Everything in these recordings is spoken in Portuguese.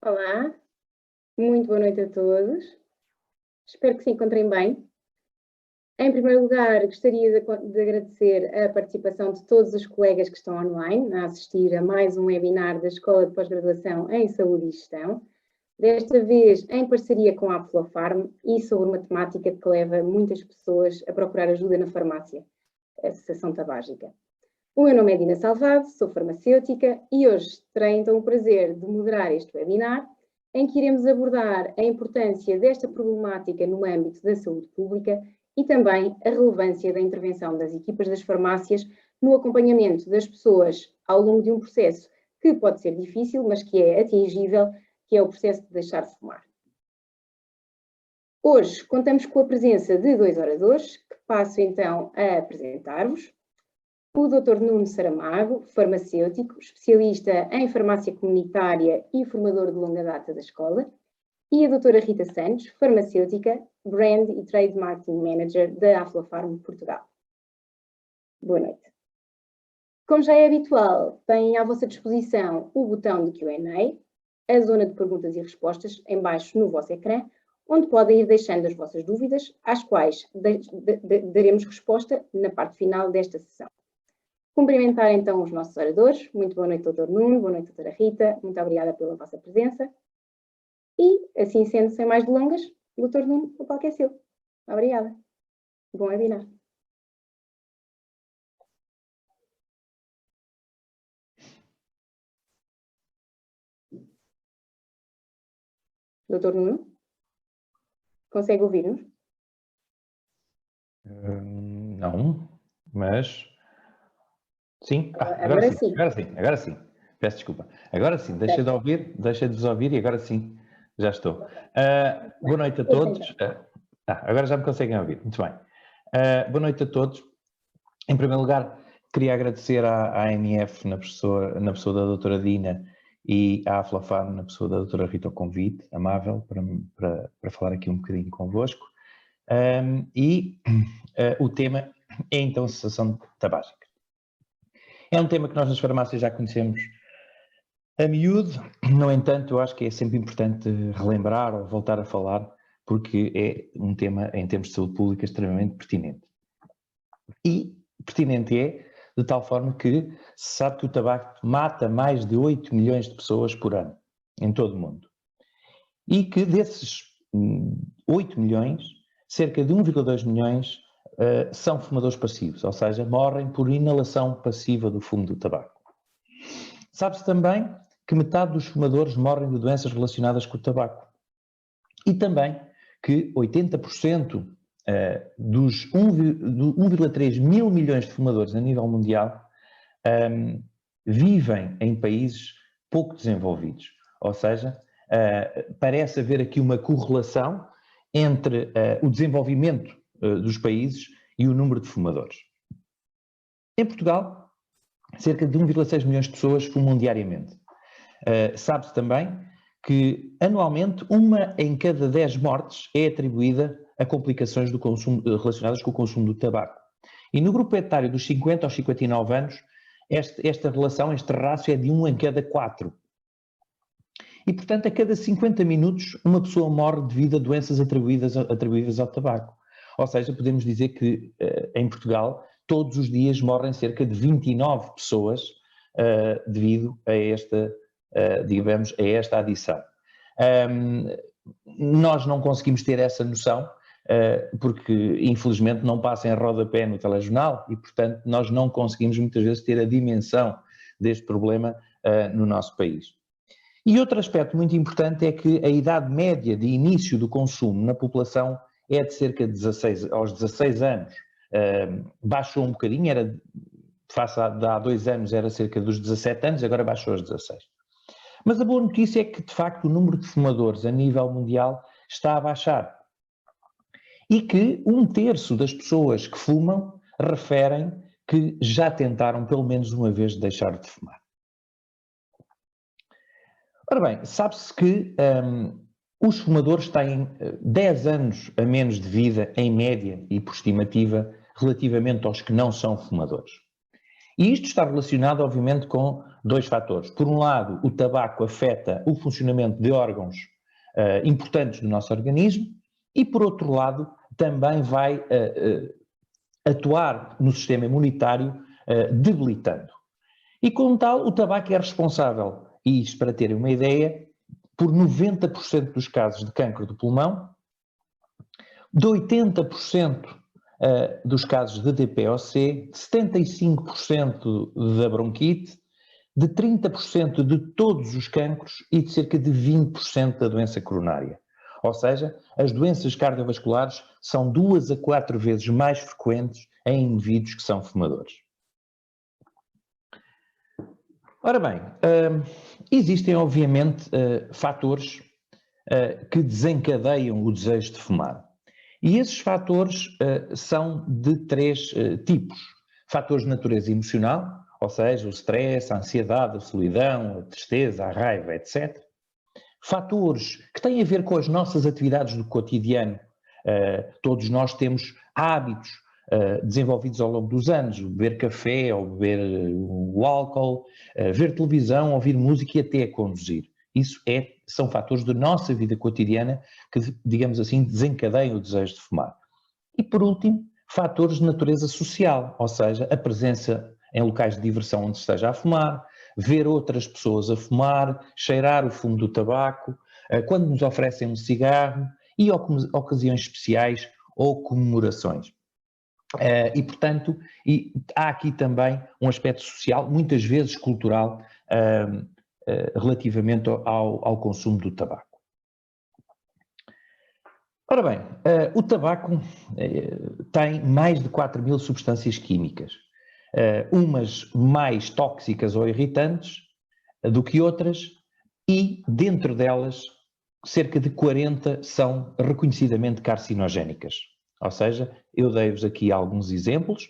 Olá, muito boa noite a todos. Espero que se encontrem bem. Em primeiro lugar, gostaria de agradecer a participação de todos os colegas que estão online a assistir a mais um webinar da Escola de Pós-Graduação em Saúde e Gestão, desta vez em parceria com a Aflofarm e sobre uma temática que leva muitas pessoas a procurar ajuda na farmácia, a cessação tabágica. O meu nome é Dina Salvado, sou farmacêutica e hoje terei então o prazer de moderar este webinar em que iremos abordar a importância desta problemática no âmbito da saúde pública e também a relevância da intervenção das equipas das farmácias no acompanhamento das pessoas ao longo de um processo que pode ser difícil, mas que é atingível, que é o processo de deixar de fumar. Hoje contamos com a presença de dois oradores, que passo então a apresentar-vos. O Dr. Nuno Saramago, farmacêutico, especialista em farmácia comunitária e formador de longa data da escola, e a doutora Rita Santos, farmacêutica, Brand e Trade Marketing Manager da Aflofarm Portugal. Boa noite. Como já é habitual, têm à vossa disposição o botão de Q&A, a zona de perguntas e respostas em baixo no vosso ecrã, onde podem ir deixando as vossas dúvidas, às quais daremos resposta na parte final desta sessão. Cumprimentar então os nossos oradores. Muito boa noite, Dr. Nuno, boa noite, doutora Rita, muito obrigada pela vossa presença. E, assim sendo, sem mais delongas, Dr. Nuno, o palco é seu. Obrigada. Bom webinar. Dr. Nuno, consegue ouvir-nos? Não, mas... Sim, agora sim. Agora sim. Peço desculpa. Agora sim, deixei de vos ouvir e agora sim, já estou. Boa noite a todos. Agora já me conseguem ouvir, muito bem. Boa noite a todos. Em primeiro lugar, queria agradecer à ANF, na pessoa da doutora Dina, e à Aflofarm, na pessoa da doutora Rita, o convite amável para falar aqui um bocadinho convosco. O tema é então a cessação tabágica. É um tema que nós nas farmácias já conhecemos a miúdo, no entanto, eu acho que é sempre importante relembrar ou voltar a falar, porque é um tema, em termos de saúde pública, extremamente pertinente. E pertinente é, de tal forma que se sabe que o tabaco mata mais de 8 milhões de pessoas por ano, em todo o mundo. E que desses 8 milhões, cerca de 1,2 milhões são fumadores passivos, ou seja, morrem por inalação passiva do fumo do tabaco. Sabe-se também que metade dos fumadores morrem de doenças relacionadas com o tabaco. E também que 80% dos 1,3 mil milhões de fumadores a nível mundial vivem em países pouco desenvolvidos. Ou seja, parece haver aqui uma correlação entre o desenvolvimento dos países e o número de fumadores. Em Portugal, cerca de 1,6 milhões de pessoas fumam diariamente. Sabe-se também que, anualmente, 1 em cada 10 mortes é atribuída a complicações do consumo, relacionadas com o consumo do tabaco. E no grupo etário dos 50 aos 59 anos, esta relação, este rácio é de 1 em cada 4. E, portanto, a cada 50 minutos, uma pessoa morre devido a doenças atribuídas ao tabaco. Ou seja, podemos dizer que em Portugal todos os dias morrem cerca de 29 pessoas devido a esta, digamos, a esta adição. Nós não conseguimos ter essa noção porque infelizmente não passa em rodapé no telejornal e portanto nós não conseguimos muitas vezes ter a dimensão deste problema no nosso país. E outro aspecto muito importante é que a idade média de início do consumo na população é de cerca de aos 16 anos. Baixou um bocadinho, face a há 2 anos era cerca dos 17 anos, agora baixou aos 16. Mas a boa notícia é que, de facto, o número de fumadores a nível mundial está a baixar. E que 1/3 das pessoas que fumam referem que já tentaram pelo menos uma vez deixar de fumar. Ora bem, sabe-se que os fumadores têm 10 anos a menos de vida, em média e por estimativa, relativamente aos que não são fumadores. E isto está relacionado, obviamente, com dois fatores. Por um lado, o tabaco afeta o funcionamento de órgãos importantes do nosso organismo e, por outro lado, também vai atuar no sistema imunitário, debilitando. E, como tal, o tabaco é responsável, e isto para terem uma ideia, por 90% dos casos de cancro do pulmão, de 80% dos casos de DPOC, de 75% da bronquite, de 30% de todos os cancros e de cerca de 20% da doença coronária. Ou seja, as doenças cardiovasculares são 2 a 4 vezes mais frequentes em indivíduos que são fumadores. Ora bem, existem obviamente fatores que desencadeiam o desejo de fumar. E esses fatores são de 3 tipos. Fatores de natureza emocional, ou seja, o stress, a ansiedade, a solidão, a tristeza, a raiva, etc. Fatores que têm a ver com as nossas atividades do cotidiano. Todos nós temos hábitos desenvolvidos ao longo dos anos, beber café ou beber o álcool, ver televisão, ouvir música e até conduzir. Isso são fatores da nossa vida cotidiana que, digamos assim, desencadeiam o desejo de fumar. E, por último, fatores de natureza social, ou seja, a presença em locais de diversão onde se esteja a fumar, ver outras pessoas a fumar, cheirar o fumo do tabaco, quando nos oferecem um cigarro e ocasiões especiais ou comemorações. E, portanto, há aqui também um aspecto social, muitas vezes cultural, relativamente ao consumo do tabaco. Ora bem, o tabaco tem mais de 4.000 substâncias químicas, umas mais tóxicas ou irritantes do que outras, e dentro delas cerca de 40 são reconhecidamente carcinogénicas. Ou seja, eu dei-vos aqui alguns exemplos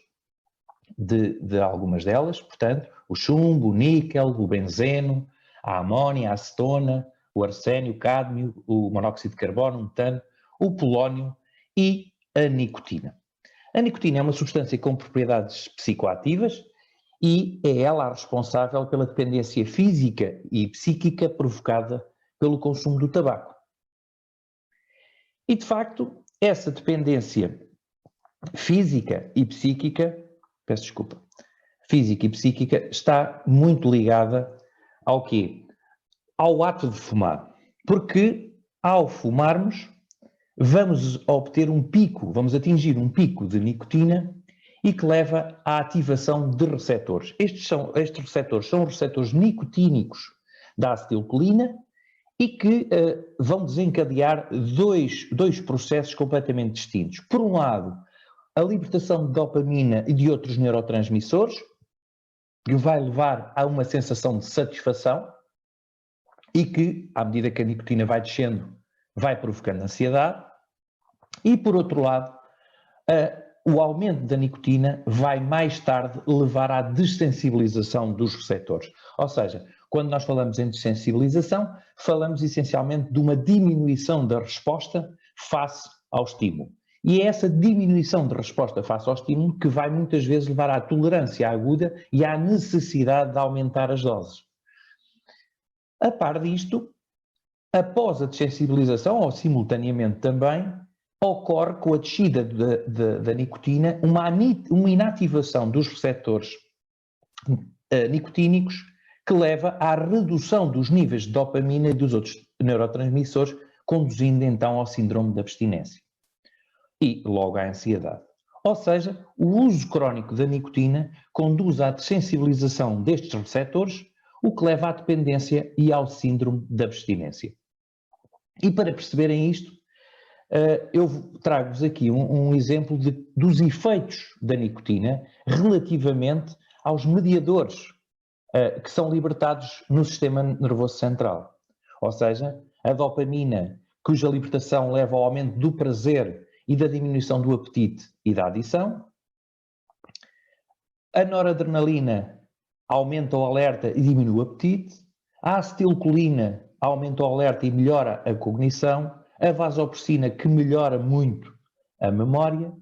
de algumas delas, portanto, o chumbo, o níquel, o benzeno, a amónia, a acetona, o arsénio, o cádmio, o monóxido de carbono, o metano, o polónio e a nicotina. A nicotina é uma substância com propriedades psicoativas e é ela a responsável pela dependência física e psíquica provocada pelo consumo do tabaco. E, de facto, essa dependência física e psíquica, física e psíquica está muito ligada ao quê? Ao ato de fumar. Porque ao fumarmos vamos obter vamos atingir um pico de nicotina e que leva à ativação de receptores. Estes receptores são receptores nicotínicos da acetilcolina e que vão desencadear dois processos completamente distintos. Por um lado, a libertação de dopamina e de outros neurotransmissores, que vai levar a uma sensação de satisfação e que, à medida que a nicotina vai descendo, vai provocando ansiedade. E, por outro lado, o aumento da nicotina vai mais tarde levar à dessensibilização dos receptores. Ou seja, quando nós falamos em dessensibilização, falamos essencialmente de uma diminuição da resposta face ao estímulo. E é essa diminuição de resposta face ao estímulo que vai muitas vezes levar à tolerância aguda e à necessidade de aumentar as doses. A par disto, após a dessensibilização, ou simultaneamente também, ocorre com a descida da nicotina uma inativação dos receptores nicotínicos que leva à redução dos níveis de dopamina e dos outros neurotransmissores, conduzindo então ao síndrome de abstinência e logo à ansiedade. Ou seja, o uso crónico da nicotina conduz à dessensibilização destes receptores, o que leva à dependência e ao síndrome de abstinência. E para perceberem isto, eu trago-vos aqui um exemplo dos efeitos da nicotina relativamente aos mediadores que são libertados no sistema nervoso central. Ou seja, a dopamina, cuja libertação leva ao aumento do prazer e da diminuição do apetite e da adição. A noradrenalina aumenta o alerta e diminui o apetite. A acetilcolina aumenta o alerta e melhora a cognição. A vasopressina, que melhora muito a memória.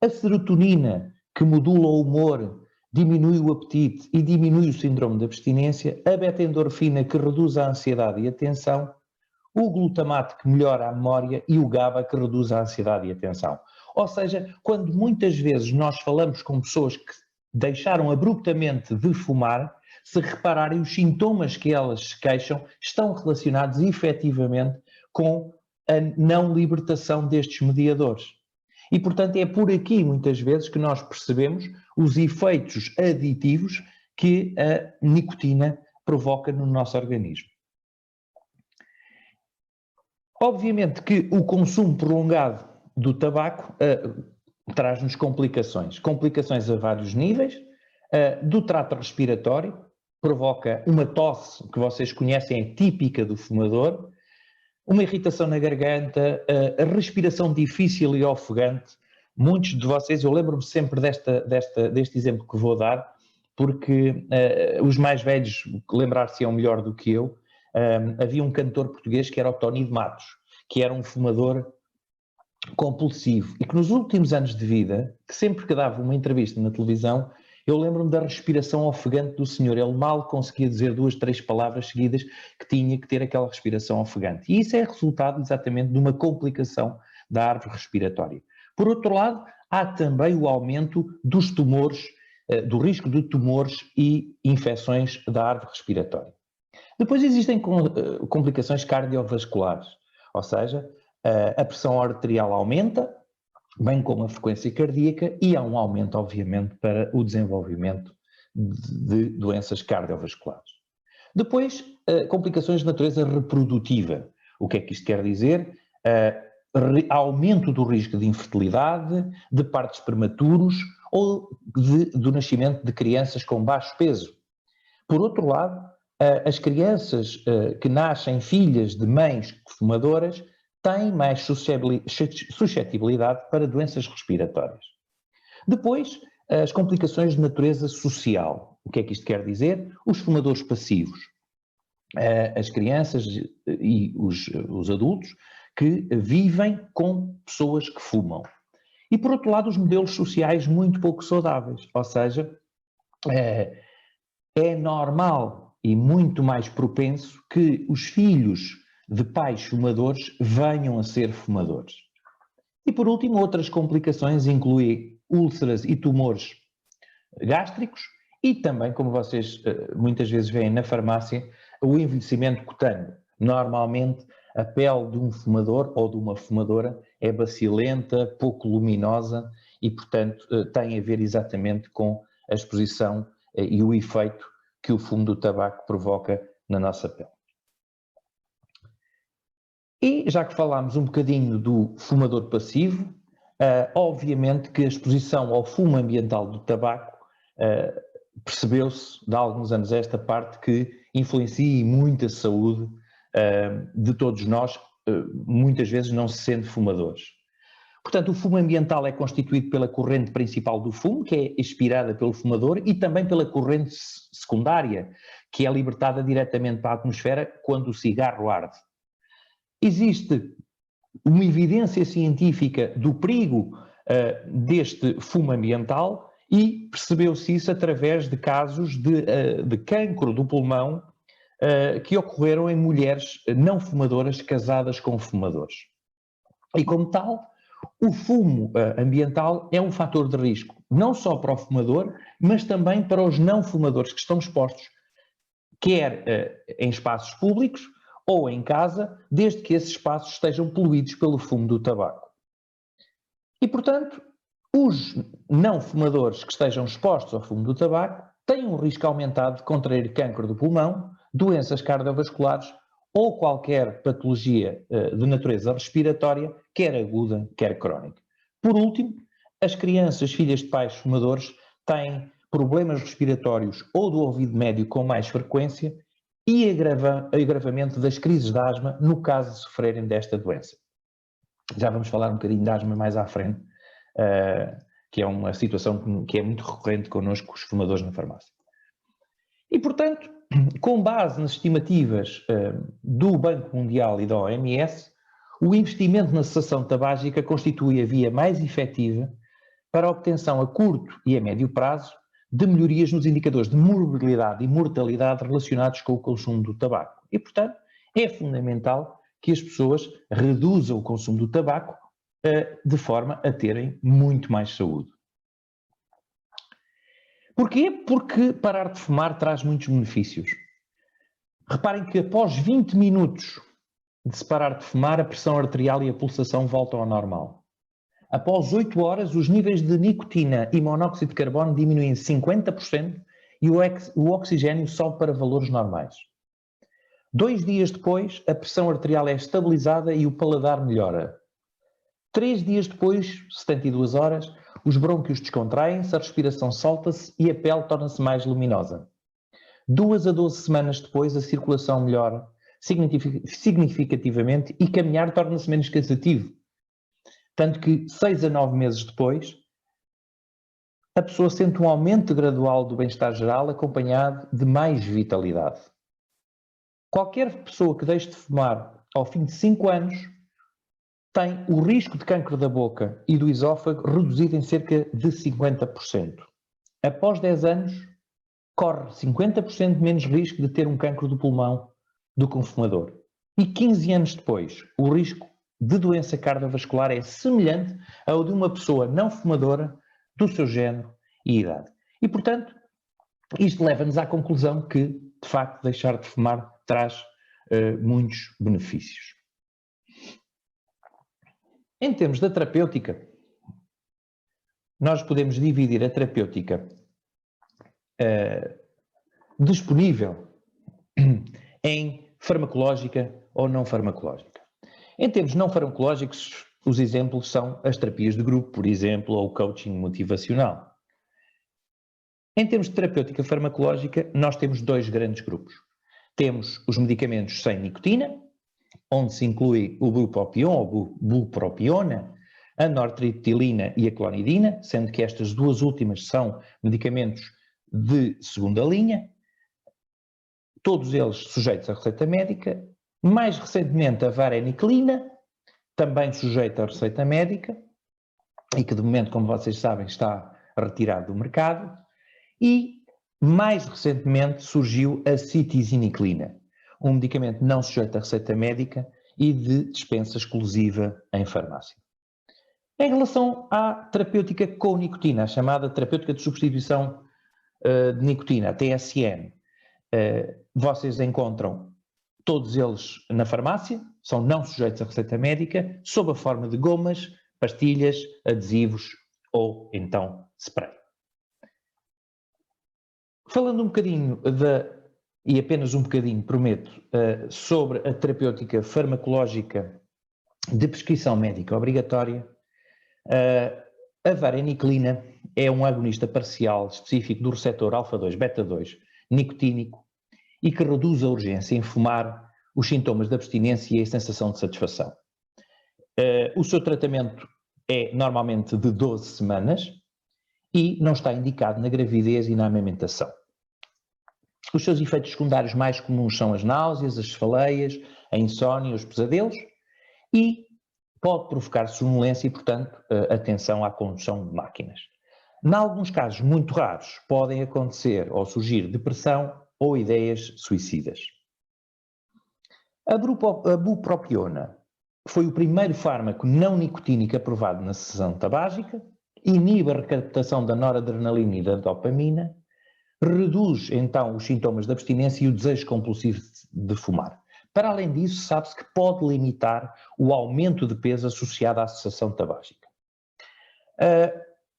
A serotonina, que modula o humor diminui o apetite e diminui o síndrome de abstinência, a beta-endorfina que reduz a ansiedade e a tensão, o glutamato que melhora a memória e o GABA que reduz a ansiedade e a tensão. Ou seja, quando muitas vezes nós falamos com pessoas que deixaram abruptamente de fumar, se repararem, os sintomas que elas se queixam estão relacionados efetivamente com a não libertação destes mediadores. E, portanto, é por aqui, muitas vezes, que nós percebemos os efeitos aditivos que a nicotina provoca no nosso organismo. Obviamente que o consumo prolongado do tabaco traz-nos complicações. Complicações a vários níveis, do trato respiratório, provoca uma tosse que vocês conhecem, é típica do fumador, uma irritação na garganta, a respiração difícil e ofegante. Muitos de vocês, eu lembro-me sempre deste exemplo que vou dar, porque os mais velhos lembrar-se-ão melhor do que eu. Havia um cantor português que era o Tony de Matos, que era um fumador compulsivo e que nos últimos anos de vida, que sempre que dava uma entrevista na televisão, eu lembro-me da respiração ofegante do senhor. Ele mal conseguia dizer 2, 3 palavras seguidas que tinha que ter aquela respiração ofegante. E isso é resultado exatamente de uma complicação da árvore respiratória. Por outro lado, há também o aumento dos tumores, do risco de tumores e infecções da árvore respiratória. Depois existem complicações cardiovasculares, ou seja, a pressão arterial aumenta, bem como a frequência cardíaca, e há um aumento, obviamente, para o desenvolvimento de doenças cardiovasculares. Depois, complicações de natureza reprodutiva. O que é que isto quer dizer? Aumento do risco de infertilidade, de partos prematuros ou do nascimento de crianças com baixo peso. Por outro lado, as crianças que nascem filhas de mães fumadoras têm mais suscetibilidade para doenças respiratórias. Depois, as complicações de natureza social. O que é que isto quer dizer? Os fumadores passivos, as crianças e os adultos que vivem com pessoas que fumam. E, por outro lado, os modelos sociais muito pouco saudáveis, ou seja, é normal e muito mais propenso que os filhos de pais fumadores venham a ser fumadores. E por último, outras complicações incluem úlceras e tumores gástricos e também, como vocês muitas vezes veem na farmácia, o envelhecimento cutâneo. Normalmente a pele de um fumador ou de uma fumadora é bacilenta, pouco luminosa e, portanto, tem a ver exatamente com a exposição e o efeito que o fumo do tabaco provoca na nossa pele. E já que falámos um bocadinho do fumador passivo, obviamente que a exposição ao fumo ambiental do tabaco percebeu-se de alguns anos a esta parte que influencia muito a saúde de todos nós, muitas vezes não se sendo fumadores. Portanto, o fumo ambiental é constituído pela corrente principal do fumo, que é expirada pelo fumador, e também pela corrente secundária, que é libertada diretamente para a atmosfera quando o cigarro arde. Existe uma evidência científica do perigo deste fumo ambiental e percebeu-se isso através de casos de cancro do pulmão que ocorreram em mulheres não fumadoras casadas com fumadores. E como tal, o fumo ambiental é um fator de risco, não só para o fumador, mas também para os não fumadores que estão expostos, quer em espaços públicos ou em casa, desde que esses espaços estejam poluídos pelo fumo do tabaco. E, portanto, os não fumadores que estejam expostos ao fumo do tabaco têm um risco aumentado de contrair cancro do pulmão, doenças cardiovasculares ou qualquer patologia de natureza respiratória, quer aguda, quer crónica. Por último, as crianças, filhas de pais fumadores, têm problemas respiratórios ou do ouvido médio com mais frequência e agravamento das crises de asma no caso de sofrerem desta doença. Já vamos falar um bocadinho de asma mais à frente, que é uma situação que é muito recorrente connosco, os fumadores na farmácia. E, portanto, com base nas estimativas do Banco Mundial e da OMS, o investimento na cessação tabágica constitui a via mais efetiva para a obtenção a curto e a médio prazo de melhorias nos indicadores de morbilidade e mortalidade relacionados com o consumo do tabaco. E, portanto, é fundamental que as pessoas reduzam o consumo do tabaco de forma a terem muito mais saúde. Porquê? Porque parar de fumar traz muitos benefícios. Reparem que após 20 minutos de se parar de fumar, a pressão arterial e a pulsação voltam ao normal. Após 8 horas, os níveis de nicotina e monóxido de carbono diminuem 50% e o oxigênio sobe para valores normais. 2 dias depois, a pressão arterial é estabilizada e o paladar melhora. 3 dias depois, 72 horas, os brônquios descontraem-se, a respiração solta-se e a pele torna-se mais luminosa. 2 a 12 semanas depois, a circulação melhora significativamente e caminhar torna-se menos cansativo. Tanto que 6 a 9 meses depois, a pessoa sente um aumento gradual do bem-estar geral acompanhado de mais vitalidade. Qualquer pessoa que deixe de fumar ao fim de 5 anos tem o risco de cancro da boca e do esófago reduzido em cerca de 50%. Após 10 anos, corre 50% menos risco de ter um cancro do pulmão do que um fumador. E 15 anos depois, o risco de doença cardiovascular é semelhante ao de uma pessoa não fumadora do seu género e idade. E, portanto, isto leva-nos à conclusão que, de facto, deixar de fumar traz muitos benefícios. Em termos da terapêutica, nós podemos dividir a terapêutica disponível em farmacológica ou não farmacológica. Em termos não farmacológicos, os exemplos são as terapias de grupo, por exemplo, ou o coaching motivacional. Em termos de terapêutica farmacológica, nós temos 2 grandes grupos. Temos os medicamentos sem nicotina, onde se inclui o bupropion ou bupropiona, a nortriptilina e a clonidina, sendo que estas 2 últimas são medicamentos de segunda linha, todos eles sujeitos à receita médica. Mais recentemente a vareniclina, também sujeita à receita médica, e que de momento, como vocês sabem, está retirado do mercado. E mais recentemente surgiu a citiziniclina, um medicamento não sujeito à receita médica e de dispensa exclusiva em farmácia. Em relação à terapêutica com nicotina, a chamada terapêutica de substituição de nicotina, a TSN, vocês encontram todos eles na farmácia, são não sujeitos à receita médica, sob a forma de gomas, pastilhas, adesivos ou então spray. Falando um bocadinho e apenas um bocadinho, prometo, sobre a terapêutica farmacológica de prescrição médica obrigatória, a vareniclina é um agonista parcial específico do receptor alfa-2 beta-2 nicotínico e que reduz a urgência em fumar, os sintomas de abstinência e a sensação de satisfação. O seu tratamento é normalmente de 12 semanas e não está indicado na gravidez e na amamentação. Os seus efeitos secundários mais comuns são as náuseas, as cefaleias, a insónia, os pesadelos e pode provocar sonolência e, portanto, atenção à condução de máquinas. Em alguns casos muito raros podem acontecer ou surgir depressão ou ideias suicidas. A bupropiona foi o primeiro fármaco não nicotínico aprovado na cessação tabágica, inibe a recaptação da noradrenalina e da dopamina, reduz então os sintomas de abstinência e o desejo compulsivo de fumar. Para além disso, sabe-se que pode limitar o aumento de peso associado à cessação tabágica.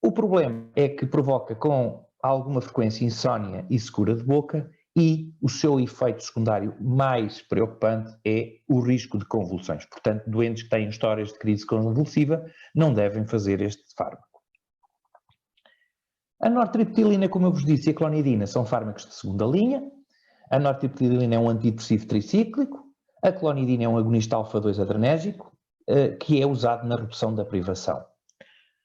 O problema é que provoca com alguma frequência insónia e secura de boca e o seu efeito secundário mais preocupante é o risco de convulsões. Portanto, doentes que têm histórias de crise convulsiva não devem fazer este fármaco. A nortriptilina, como eu vos disse, e a clonidina são fármacos de segunda linha. A nortriptilina é um antidepressivo tricíclico, a clonidina é um agonista alfa-2 adrenérgico, que é usado na redução da privação.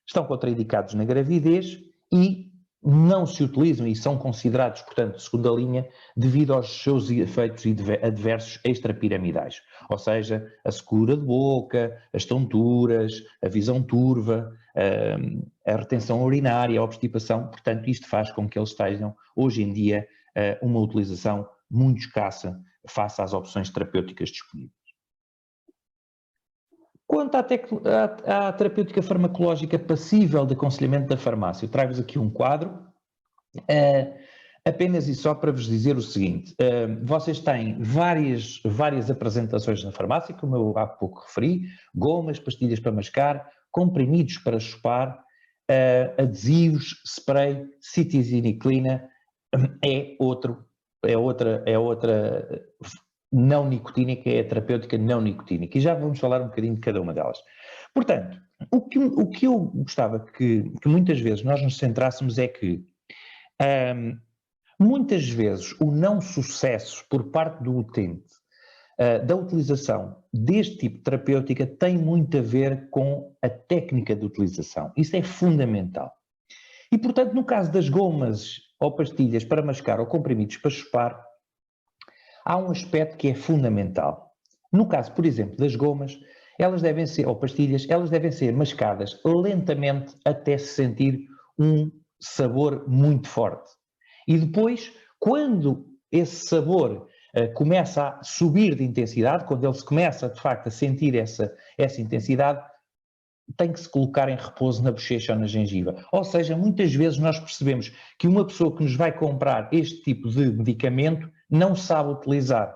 Estão contraindicados na gravidez e não se utilizam e são considerados, portanto, de segunda linha, devido aos seus efeitos adversos extrapiramidais. Ou seja, a secura de boca, as tonturas, a visão turva, a retenção urinária, a obstipação. Portanto, isto faz com que eles estejam, hoje em dia, uma utilização muito escassa face às opções terapêuticas disponíveis. Quanto à terapêutica farmacológica passível de aconselhamento da farmácia, eu trago-vos aqui um quadro, apenas e só para vos dizer o seguinte, vocês têm várias apresentações na farmácia, como eu há pouco referi, gomas, pastilhas para mascar, comprimidos para chupar, adesivos, spray, citiziniclina, é outra não nicotínica, é a terapêutica não nicotínica, e já vamos falar um bocadinho de cada uma delas. Portanto, o que eu gostava que muitas vezes nós nos centrássemos é que muitas vezes o não sucesso por parte do utente da utilização deste tipo de terapêutica tem muito a ver com a técnica de utilização. Isso é fundamental. E, portanto, no caso das gomas ou pastilhas para mascar ou comprimidos para chupar, há um aspecto que é fundamental. No caso, por exemplo, das gomas, elas devem ser, ou pastilhas, elas devem ser mascadas lentamente até se sentir um sabor muito forte. E depois, quando esse sabor começa a subir de intensidade, quando ele se começa, de facto, a sentir essa intensidade, tem que se colocar em repouso na bochecha ou na gengiva. Ou seja, muitas vezes nós percebemos que uma pessoa que nos vai comprar este tipo de medicamento não sabe utilizar.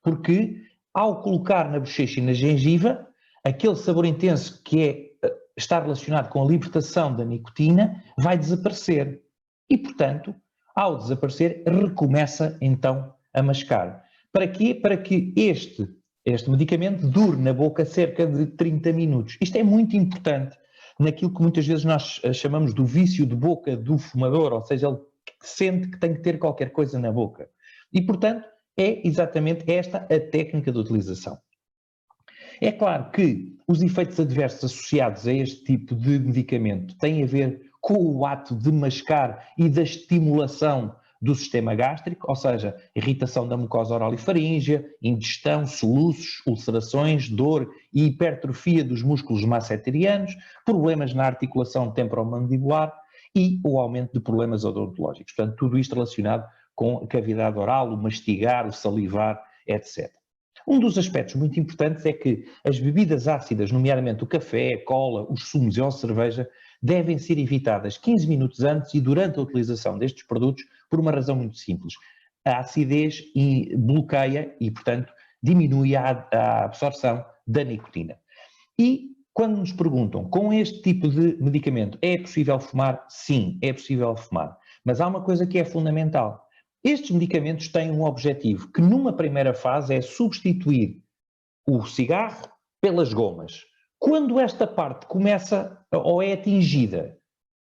Porque, ao colocar na bochecha e na gengiva, aquele sabor intenso que está relacionado com a libertação da nicotina vai desaparecer. E, portanto, ao desaparecer, recomeça então a mascar. Para quê? Para que este medicamento dure na boca cerca de 30 minutos. Isto é muito importante naquilo que muitas vezes nós chamamos do vício de boca do fumador, ou seja, ele sente que tem que ter qualquer coisa na boca. E, portanto, é exatamente esta a técnica de utilização. É claro que os efeitos adversos associados a este tipo de medicamento têm a ver com o ato de mascar e da estimulação do sistema gástrico, ou seja, irritação da mucosa oral e faríngea, indigestão, soluços, ulcerações, dor e hipertrofia dos músculos masseterianos, problemas na articulação temporomandibular e o aumento de problemas odontológicos. Portanto, tudo isto relacionado com a cavidade oral, o mastigar, o salivar, etc. Um dos aspectos muito importantes é que as bebidas ácidas, nomeadamente o café, a cola, os sumos e a cerveja, devem ser evitadas 15 minutos antes e durante a utilização destes produtos por uma razão muito simples. A acidez bloqueia e, portanto, diminui a absorção da nicotina. E quando nos perguntam, com este tipo de medicamento, é possível fumar? Sim, é possível fumar. Mas há uma coisa que é fundamental. Estes medicamentos têm um objetivo, que numa primeira fase é substituir o cigarro pelas gomas. Quando esta parte começa ou é atingida,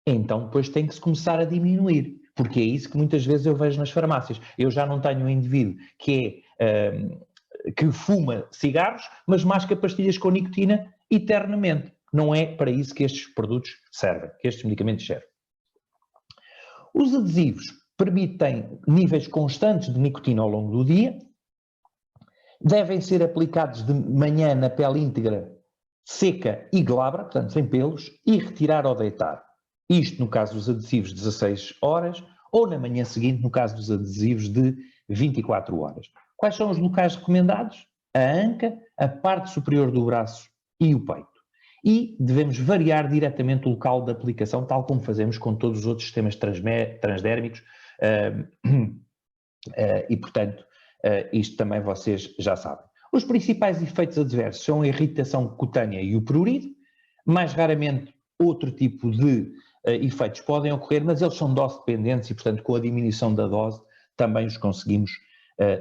então depois tem que se começar a diminuir, porque é isso que muitas vezes eu vejo nas farmácias. Eu já não tenho um indivíduo que fuma cigarros, mas masca pastilhas com nicotina eternamente. Não é para isso que estes produtos servem, que estes medicamentos servem. Os adesivos permitem níveis constantes de nicotina ao longo do dia, devem ser aplicados de manhã na pele íntegra, seca e glabra, portanto sem pelos, e retirar ao deitar. Isto no caso dos adesivos de 16 horas ou na manhã seguinte no caso dos adesivos de 24 horas. Quais são os locais recomendados? A anca, a parte superior do braço e o peito. E devemos variar diretamente o local de aplicação, tal como fazemos com todos os outros sistemas transdérmicos, e portanto isto também vocês já sabem. Os principais efeitos adversos são a irritação cutânea e o prurido, mais raramente outro tipo de efeitos podem ocorrer, mas eles são dose dependentes e portanto com a diminuição da dose também os conseguimos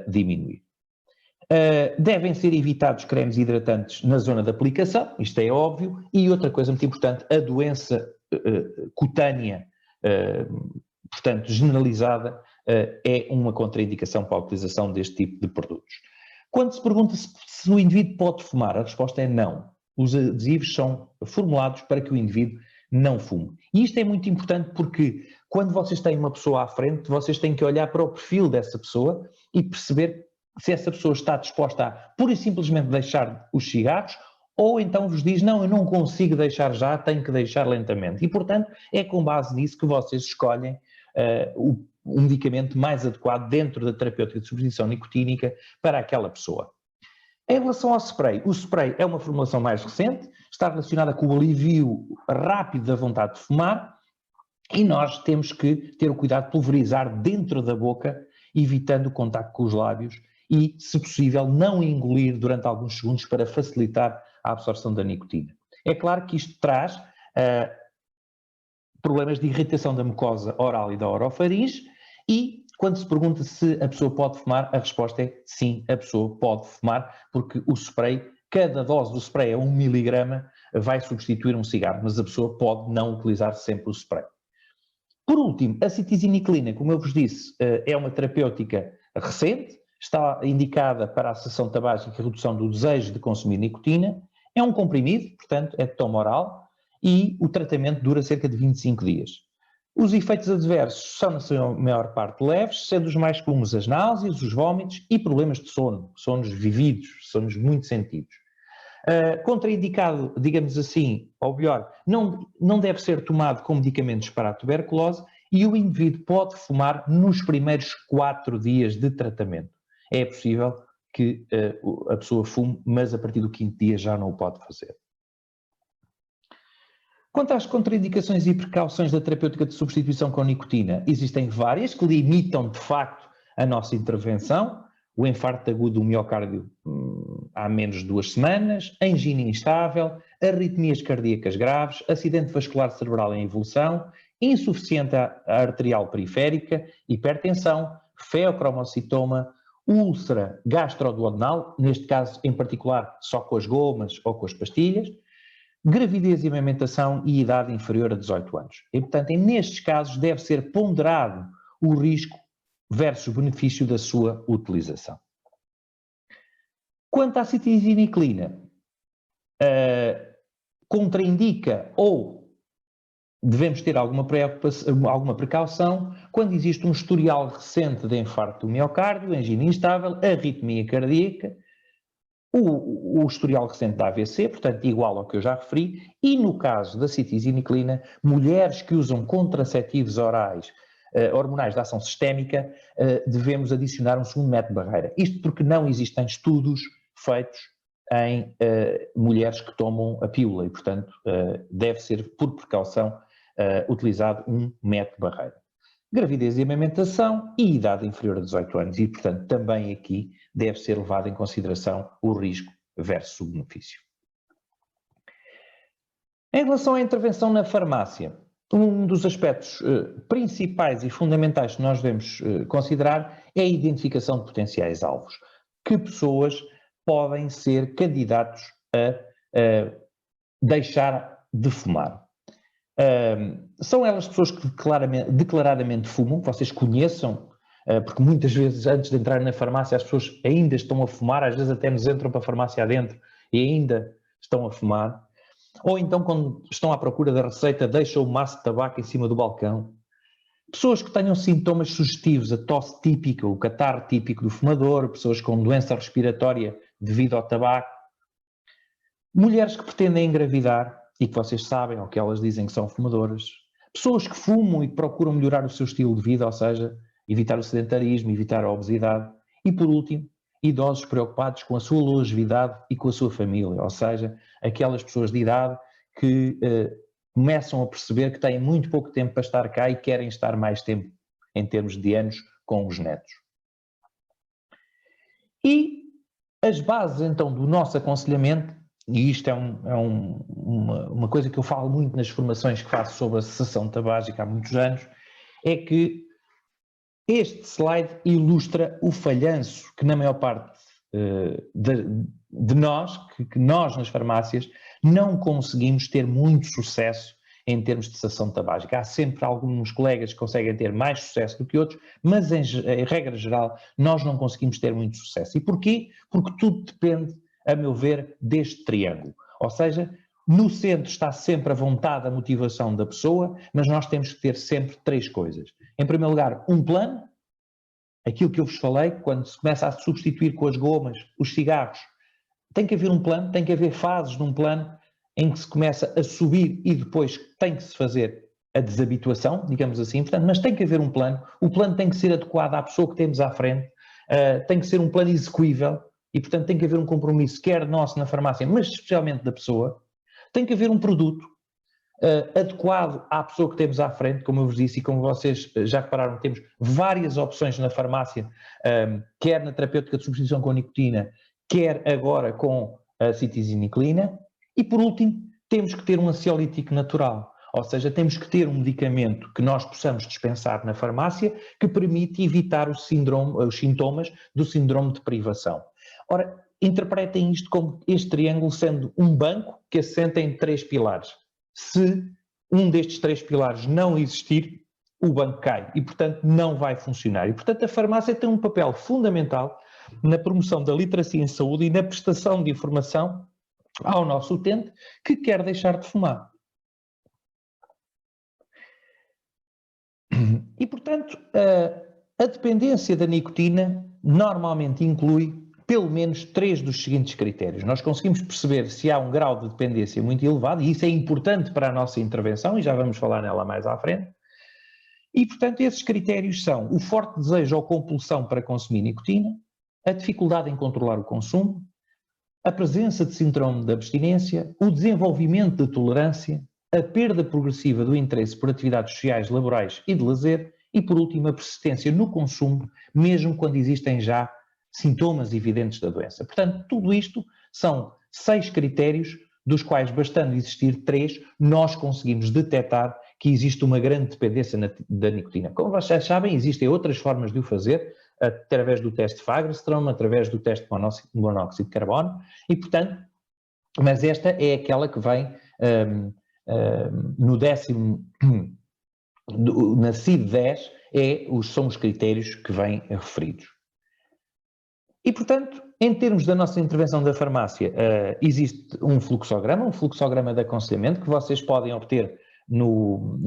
diminuir. Devem ser evitados cremes hidratantes na zona de aplicação, isto é óbvio, e outra coisa muito importante, a doença cutânea, portanto generalizada, é uma contraindicação para a utilização deste tipo de produtos. Quando se pergunta se o indivíduo pode fumar, a resposta é não. Os adesivos são formulados para que o indivíduo não fume. E isto é muito importante porque quando vocês têm uma pessoa à frente, vocês têm que olhar para o perfil dessa pessoa e perceber se essa pessoa está disposta a pura e simplesmente deixar os cigarros, ou então vos diz, não, eu não consigo deixar já, tenho que deixar lentamente. E, portanto, é com base nisso que vocês escolhem o medicamento mais adequado dentro da terapêutica de substituição nicotínica para aquela pessoa. Em relação ao spray, o spray é uma formulação mais recente, está relacionada com o alívio rápido da vontade de fumar, e nós temos que ter o cuidado de pulverizar dentro da boca, evitando o contacto com os lábios e, se possível, não engolir durante alguns segundos para facilitar a absorção da nicotina. É claro que isto traz problemas de irritação da mucosa oral e da orofaringe, e quando se pergunta se a pessoa pode fumar, a resposta é sim, a pessoa pode fumar, porque o spray, cada dose do spray é 1 miligrama, vai substituir um cigarro, mas a pessoa pode não utilizar sempre o spray. Por último, a citiziniclina, como eu vos disse, é uma terapêutica recente, está indicada para a cessação tabágica e redução do desejo de consumir nicotina, é um comprimido, portanto é de toma oral, e o tratamento dura cerca de 25 dias. Os efeitos adversos são, na sua maior parte, leves, sendo os mais comuns as náuseas, os vômitos e problemas de sono, sonos vividos, sonos muito sentidos. Contraindicado, digamos assim, ou melhor, não deve ser tomado com medicamentos para a tuberculose, e o indivíduo pode fumar nos primeiros 4 dias de tratamento. É possível que a pessoa fume, mas a partir do 5º dia já não o pode fazer. Quanto às contraindicações e precauções da terapêutica de substituição com nicotina, existem várias que limitam de facto a nossa intervenção. O infarto agudo do miocárdio há menos de 2 semanas, angina instável, arritmias cardíacas graves, acidente vascular cerebral em evolução, insuficiência arterial periférica, hipertensão, feocromocitoma, úlcera gastroduodenal, neste caso em particular só com as gomas ou com as pastilhas, gravidez e amamentação e idade inferior a 18 anos. E, portanto, nestes casos deve ser ponderado o risco versus o benefício da sua utilização. Quanto à citiziniclina, contraindica ou devemos ter alguma precaução quando existe um historial recente de infarto do miocárdio, angina instável, arritmia cardíaca, o historial recente da AVC, portanto igual ao que eu já referi, e no caso da citiziniclina, mulheres que usam contraceptivos orais hormonais de ação sistémica, devemos adicionar um segundo método de barreira. Isto porque não existem estudos feitos em mulheres que tomam a pílula e, portanto, deve ser, por precaução, utilizado um método de barreira. Gravidez e amamentação e idade inferior a 18 anos e, portanto, também aqui deve ser levado em consideração o risco versus o benefício. Em relação à intervenção na farmácia, um dos aspectos principais e fundamentais que nós devemos considerar é a identificação de potenciais alvos. Que pessoas podem ser candidatos a deixar de fumar? São elas pessoas que declaradamente fumam, que vocês conheçam, porque muitas vezes antes de entrar na farmácia as pessoas ainda estão a fumar, às vezes até nos entram para a farmácia adentro e ainda estão a fumar. Ou então, quando estão à procura da receita, deixam o maço de tabaco em cima do balcão. Pessoas que tenham sintomas sugestivos, a tosse típica, o catarro típico do fumador, pessoas com doença respiratória devido ao tabaco. Mulheres que pretendem engravidar e que vocês sabem, ou que elas dizem que são fumadoras. Pessoas que fumam e que procuram melhorar o seu estilo de vida, ou seja, evitar o sedentarismo, evitar a obesidade. E, por último, idosos preocupados com a sua longevidade e com a sua família, ou seja, aquelas pessoas de idade que começam a perceber que têm muito pouco tempo para estar cá e querem estar mais tempo, em termos de anos, com os netos. E as bases, então, do nosso aconselhamento, e isto é uma coisa que eu falo muito nas formações que faço sobre a cessação tabágica há muitos anos, é que este slide ilustra o falhanço que na maior parte de nós, que nós nas farmácias, não conseguimos ter muito sucesso em termos de cessação tabágica. Há sempre alguns colegas que conseguem ter mais sucesso do que outros, mas em regra geral nós não conseguimos ter muito sucesso. E porquê? Porque tudo depende, a meu ver, deste triângulo. Ou seja, No centro está sempre a vontade, a motivação da pessoa, mas nós temos que ter sempre 3 coisas. Em primeiro lugar, um plano, aquilo que eu vos falei, quando se começa a substituir com as gomas, os cigarros, tem que haver um plano, tem que haver fases num plano em que se começa a subir e depois tem que se fazer a desabituação, digamos assim, portanto, mas tem que haver um plano, o plano tem que ser adequado à pessoa que temos à frente, tem que ser um plano execuível e, portanto, tem que haver um compromisso, quer nosso na farmácia, mas especialmente da pessoa, tem que haver um produto adequado à pessoa que temos à frente, como eu vos disse, e como vocês já repararam, temos várias opções na farmácia, quer na terapêutica de substituição com nicotina, quer agora com a citiziniclina, e por último, temos que ter um ansiolítico natural, ou seja, temos que ter um medicamento que nós possamos dispensar na farmácia que permite evitar os sintomas do síndrome de privação. Ora, interpretem isto como este triângulo sendo um banco que assenta em 3 pilares. Se um destes 3 pilares não existir, o banco cai e, portanto, não vai funcionar. E, portanto, a farmácia tem um papel fundamental na promoção da literacia em saúde e na prestação de informação ao nosso utente que quer deixar de fumar. E, portanto, a dependência da nicotina normalmente inclui pelo menos 3 dos seguintes critérios. Nós conseguimos perceber se há um grau de dependência muito elevado, e isso é importante para a nossa intervenção, e já vamos falar nela mais à frente. E, portanto, esses critérios são o forte desejo ou compulsão para consumir nicotina, a dificuldade em controlar o consumo, a presença de síndrome de abstinência, o desenvolvimento de tolerância, a perda progressiva do interesse por atividades sociais, laborais e de lazer e, por último, a persistência no consumo, mesmo quando existem já sintomas evidentes da doença. Portanto, tudo isto são 6 critérios, dos quais, bastando existir 3, nós conseguimos detectar que existe uma grande dependência da nicotina. Como vocês sabem, existem outras formas de o fazer, através do teste Fagerström, através do teste de monóxido de carbono, e, portanto, mas esta é aquela que vem no na CID-10, são os critérios que vêm referidos. E, portanto, em termos da nossa intervenção da farmácia, existe um fluxograma de aconselhamento que vocês podem obter no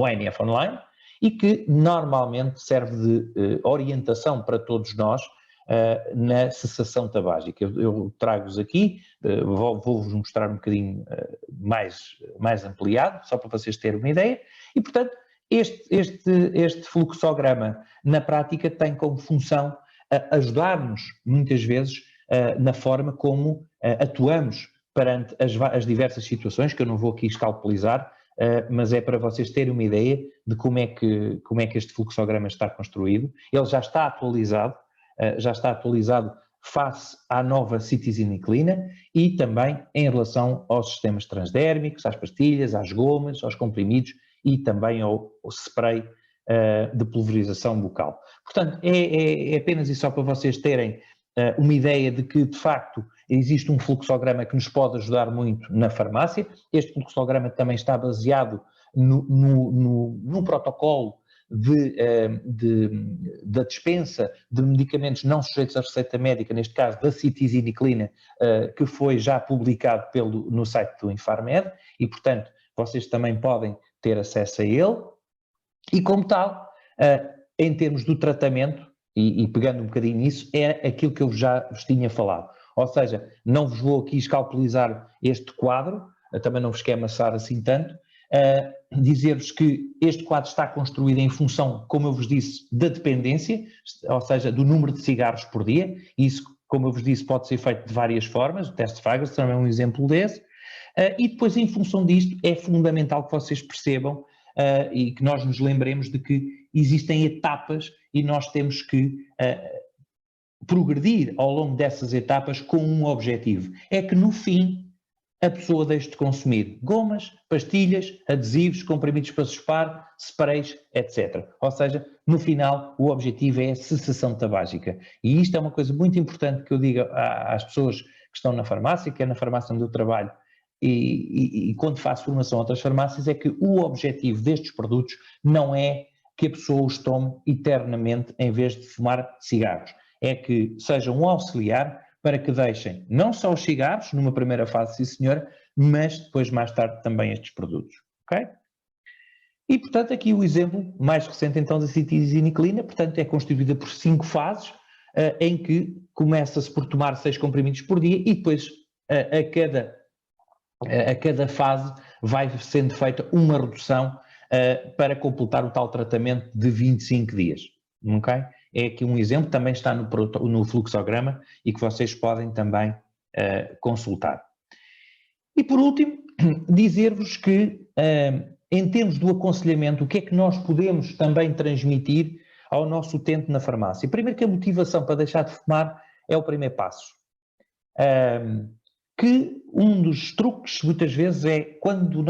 ANF Online e que normalmente serve de orientação para todos nós na cessação tabágica. Eu trago-vos aqui, vou-vos mostrar um bocadinho mais ampliado, só para vocês terem uma ideia, e, portanto, este fluxograma na prática tem como função ajudar-nos, muitas vezes, na forma como atuamos perante as diversas situações, que eu não vou aqui escalpelizar, mas é para vocês terem uma ideia de como é que este fluxograma está construído. Ele já está atualizado face à nova citiziniclina e também em relação aos sistemas transdérmicos, às pastilhas, às gomas, aos comprimidos e também ao spray de pulverização bucal. Portanto, é apenas isso só para vocês terem uma ideia de que, de facto, existe um fluxograma que nos pode ajudar muito na farmácia. Este fluxograma também está baseado no protocolo da dispensa de medicamentos não sujeitos à receita médica, neste caso da citiziniclina, que foi já publicado no site do Infarmed, e, portanto, vocês também podem ter acesso a ele. E, como tal, em termos do tratamento, e pegando um bocadinho nisso, é aquilo que eu já vos tinha falado. Ou seja, não vos vou aqui escalpelizar este quadro, também não vos quero amassar assim tanto, dizer-vos que este quadro está construído em função, como eu vos disse, da dependência, ou seja, do número de cigarros por dia. Isso, como eu vos disse, pode ser feito de várias formas, o teste Fagerström é um exemplo desse, e depois, em função disto, é fundamental que vocês percebam e que nós nos lembremos de que existem etapas e nós temos que progredir ao longo dessas etapas com um objetivo. É que no fim a pessoa deixe de consumir gomas, pastilhas, adesivos, comprimidos para suspar, sprays, etc. Ou seja, no final o objetivo é a cessação tabágica. E isto é uma coisa muito importante que eu digo às pessoas que estão na farmácia, que é na farmácia onde eu trabalho, e quando faço formação a outras farmácias, é que o objetivo destes produtos não é que a pessoa os tome eternamente em vez de fumar cigarros. É que seja um auxiliar para que deixem não só os cigarros, numa primeira fase, sim senhora, mas depois mais tarde também estes produtos, ok? E portanto aqui o exemplo mais recente então da citizinicolina, portanto é constituída por 5 fases, em que começa-se por tomar 6 comprimidos por dia e depois a cada fase vai sendo feita uma redução para completar o tal tratamento de 25 dias, ok? É aqui um exemplo, também está no fluxograma e que vocês podem também consultar. E por último, dizer-vos que em termos do aconselhamento, o que é que nós podemos também transmitir ao nosso utente na farmácia? Primeiro que a motivação para deixar de fumar é o primeiro passo. Que um dos truques muitas vezes é quando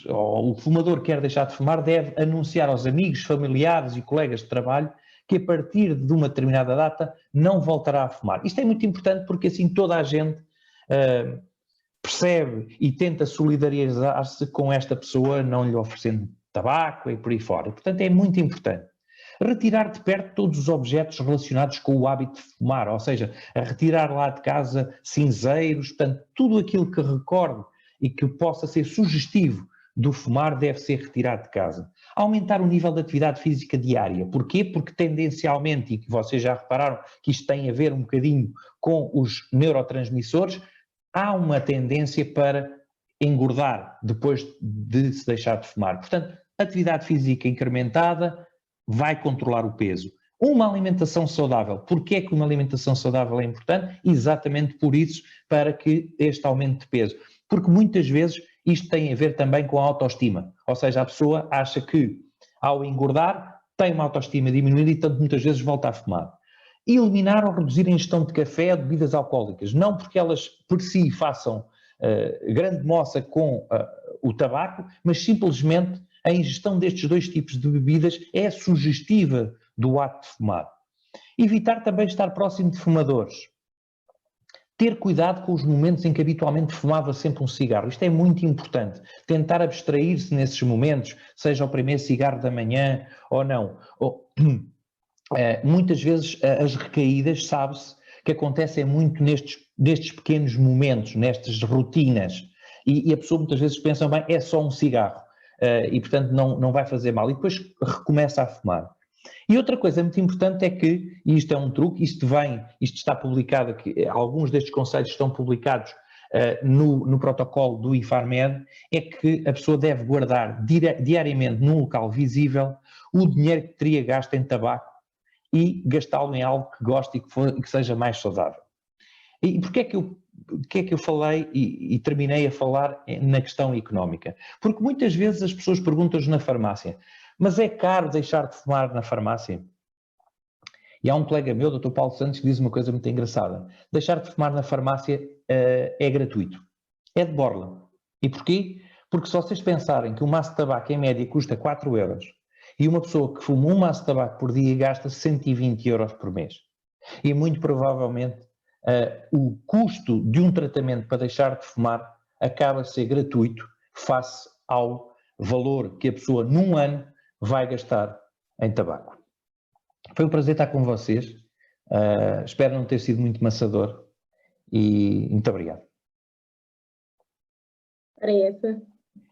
o fumador quer deixar de fumar, deve anunciar aos amigos, familiares e colegas de trabalho que a partir de uma determinada data não voltará a fumar. Isto é muito importante porque assim toda a gente percebe e tenta solidarizar-se com esta pessoa, não lhe oferecendo tabaco e por aí fora. Portanto, é muito importante. Retirar de perto todos os objetos relacionados com o hábito de fumar, ou seja, a retirar lá de casa cinzeiros, portanto, tudo aquilo que recorde e que possa ser sugestivo do fumar deve ser retirado de casa. Aumentar o nível de atividade física diária. Porquê? Porque tendencialmente, e que vocês já repararam que isto tem a ver um bocadinho com os neurotransmissores, há uma tendência para engordar depois de se deixar de fumar. Portanto, atividade física incrementada vai controlar o peso. Uma alimentação saudável. Porquê é que uma alimentação saudável é importante? Exatamente por isso, para que este aumento de peso. Porque muitas vezes isto tem a ver também com a autoestima. Ou seja, a pessoa acha que ao engordar tem uma autoestima diminuída e tanto muitas vezes volta a fumar. Eliminar ou reduzir a ingestão de café ou de bebidas alcoólicas, não porque elas por si façam grande moça com o tabaco, mas simplesmente a ingestão destes dois tipos de bebidas é sugestiva do ato de fumar. Evitar também estar próximo de fumadores. Ter cuidado com os momentos em que habitualmente fumava sempre um cigarro. Isto é muito importante. Tentar abstrair-se nesses momentos, seja o primeiro cigarro da manhã ou não. Muitas vezes as recaídas, sabe-se, que acontecem muito nestes pequenos momentos, nestas rotinas, e a pessoa muitas vezes pensa, bem, é só um cigarro, e portanto não vai fazer mal, e depois recomeça a fumar. E outra coisa muito importante é que, e isto é um truque, isto está publicado aqui, alguns destes conselhos estão publicados no protocolo do IFARMED, é que a pessoa deve guardar diariamente num local visível o dinheiro que teria gasto em tabaco e gastá-lo em algo que goste e que seja mais saudável. E porquê é que eu falei e terminei a falar na questão económica? Porque muitas vezes as pessoas perguntam-nos na farmácia, mas é caro deixar de fumar na farmácia? E há um colega meu, Dr. Paulo Santos, que diz uma coisa muito engraçada. Deixar de fumar na farmácia é gratuito. É de borla. E porquê? Porque se vocês pensarem que um maço de tabaco em média custa 4 euros e uma pessoa que fuma um maço de tabaco por dia gasta 120 euros por mês, e muito provavelmente o custo de um tratamento para deixar de fumar acaba a ser gratuito face ao valor que a pessoa num ano vai gastar em tabaco. Foi um prazer estar com vocês, espero não ter sido muito maçador e muito obrigado. Para essa,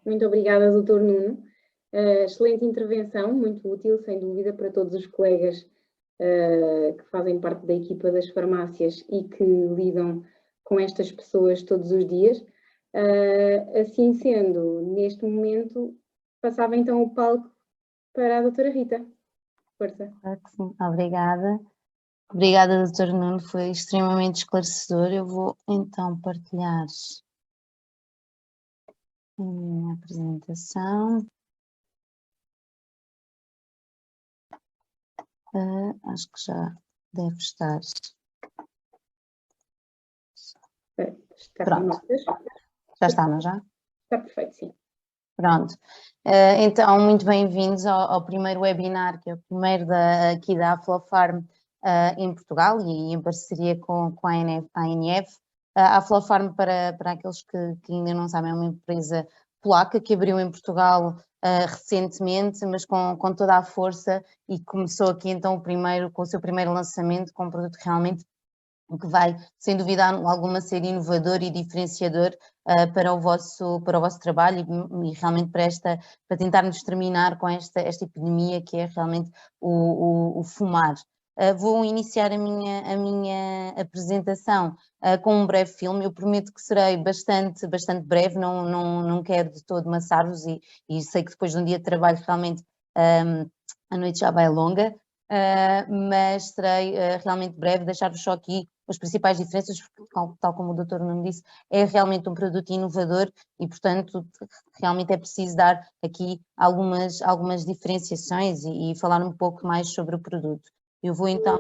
muito obrigada, Dr. Nuno. Excelente intervenção, muito útil, sem dúvida, para todos os colegas que fazem parte da equipa das farmácias e que lidam com estas pessoas todos os dias. Assim sendo, neste momento, passava então o palco para a doutora Rita. Força. Claro que sim, obrigada. Obrigada, Dr. Nuno, foi extremamente esclarecedor. Eu vou então partilhar a minha apresentação. Acho que já deve estar. Pronto. Já está, não já? Está perfeito, sim. Pronto. Então, muito bem-vindos ao primeiro webinar, que é o primeiro aqui da Aflofarm em Portugal e em parceria com a ANF. A Aflofarm, para aqueles que ainda não sabem, é uma empresa polaca que abriu em Portugal recentemente, mas com toda a força, e começou aqui então com o seu primeiro lançamento com um produto realmente o que vai, sem dúvida alguma, ser inovador e diferenciador para o vosso trabalho e realmente para tentarmos terminar com esta epidemia que é realmente o fumar. Vou iniciar a minha apresentação com um breve filme. Eu prometo que serei bastante breve, não quero de todo maçar-vos e sei que depois de um dia de trabalho realmente a noite já vai longa, mas serei realmente breve, deixar-vos só aqui as principais diferenças, porque, tal como o Dr. Nuno disse, é realmente um produto inovador e, portanto, realmente é preciso dar aqui algumas diferenciações e falar um pouco mais sobre o produto. Eu vou então...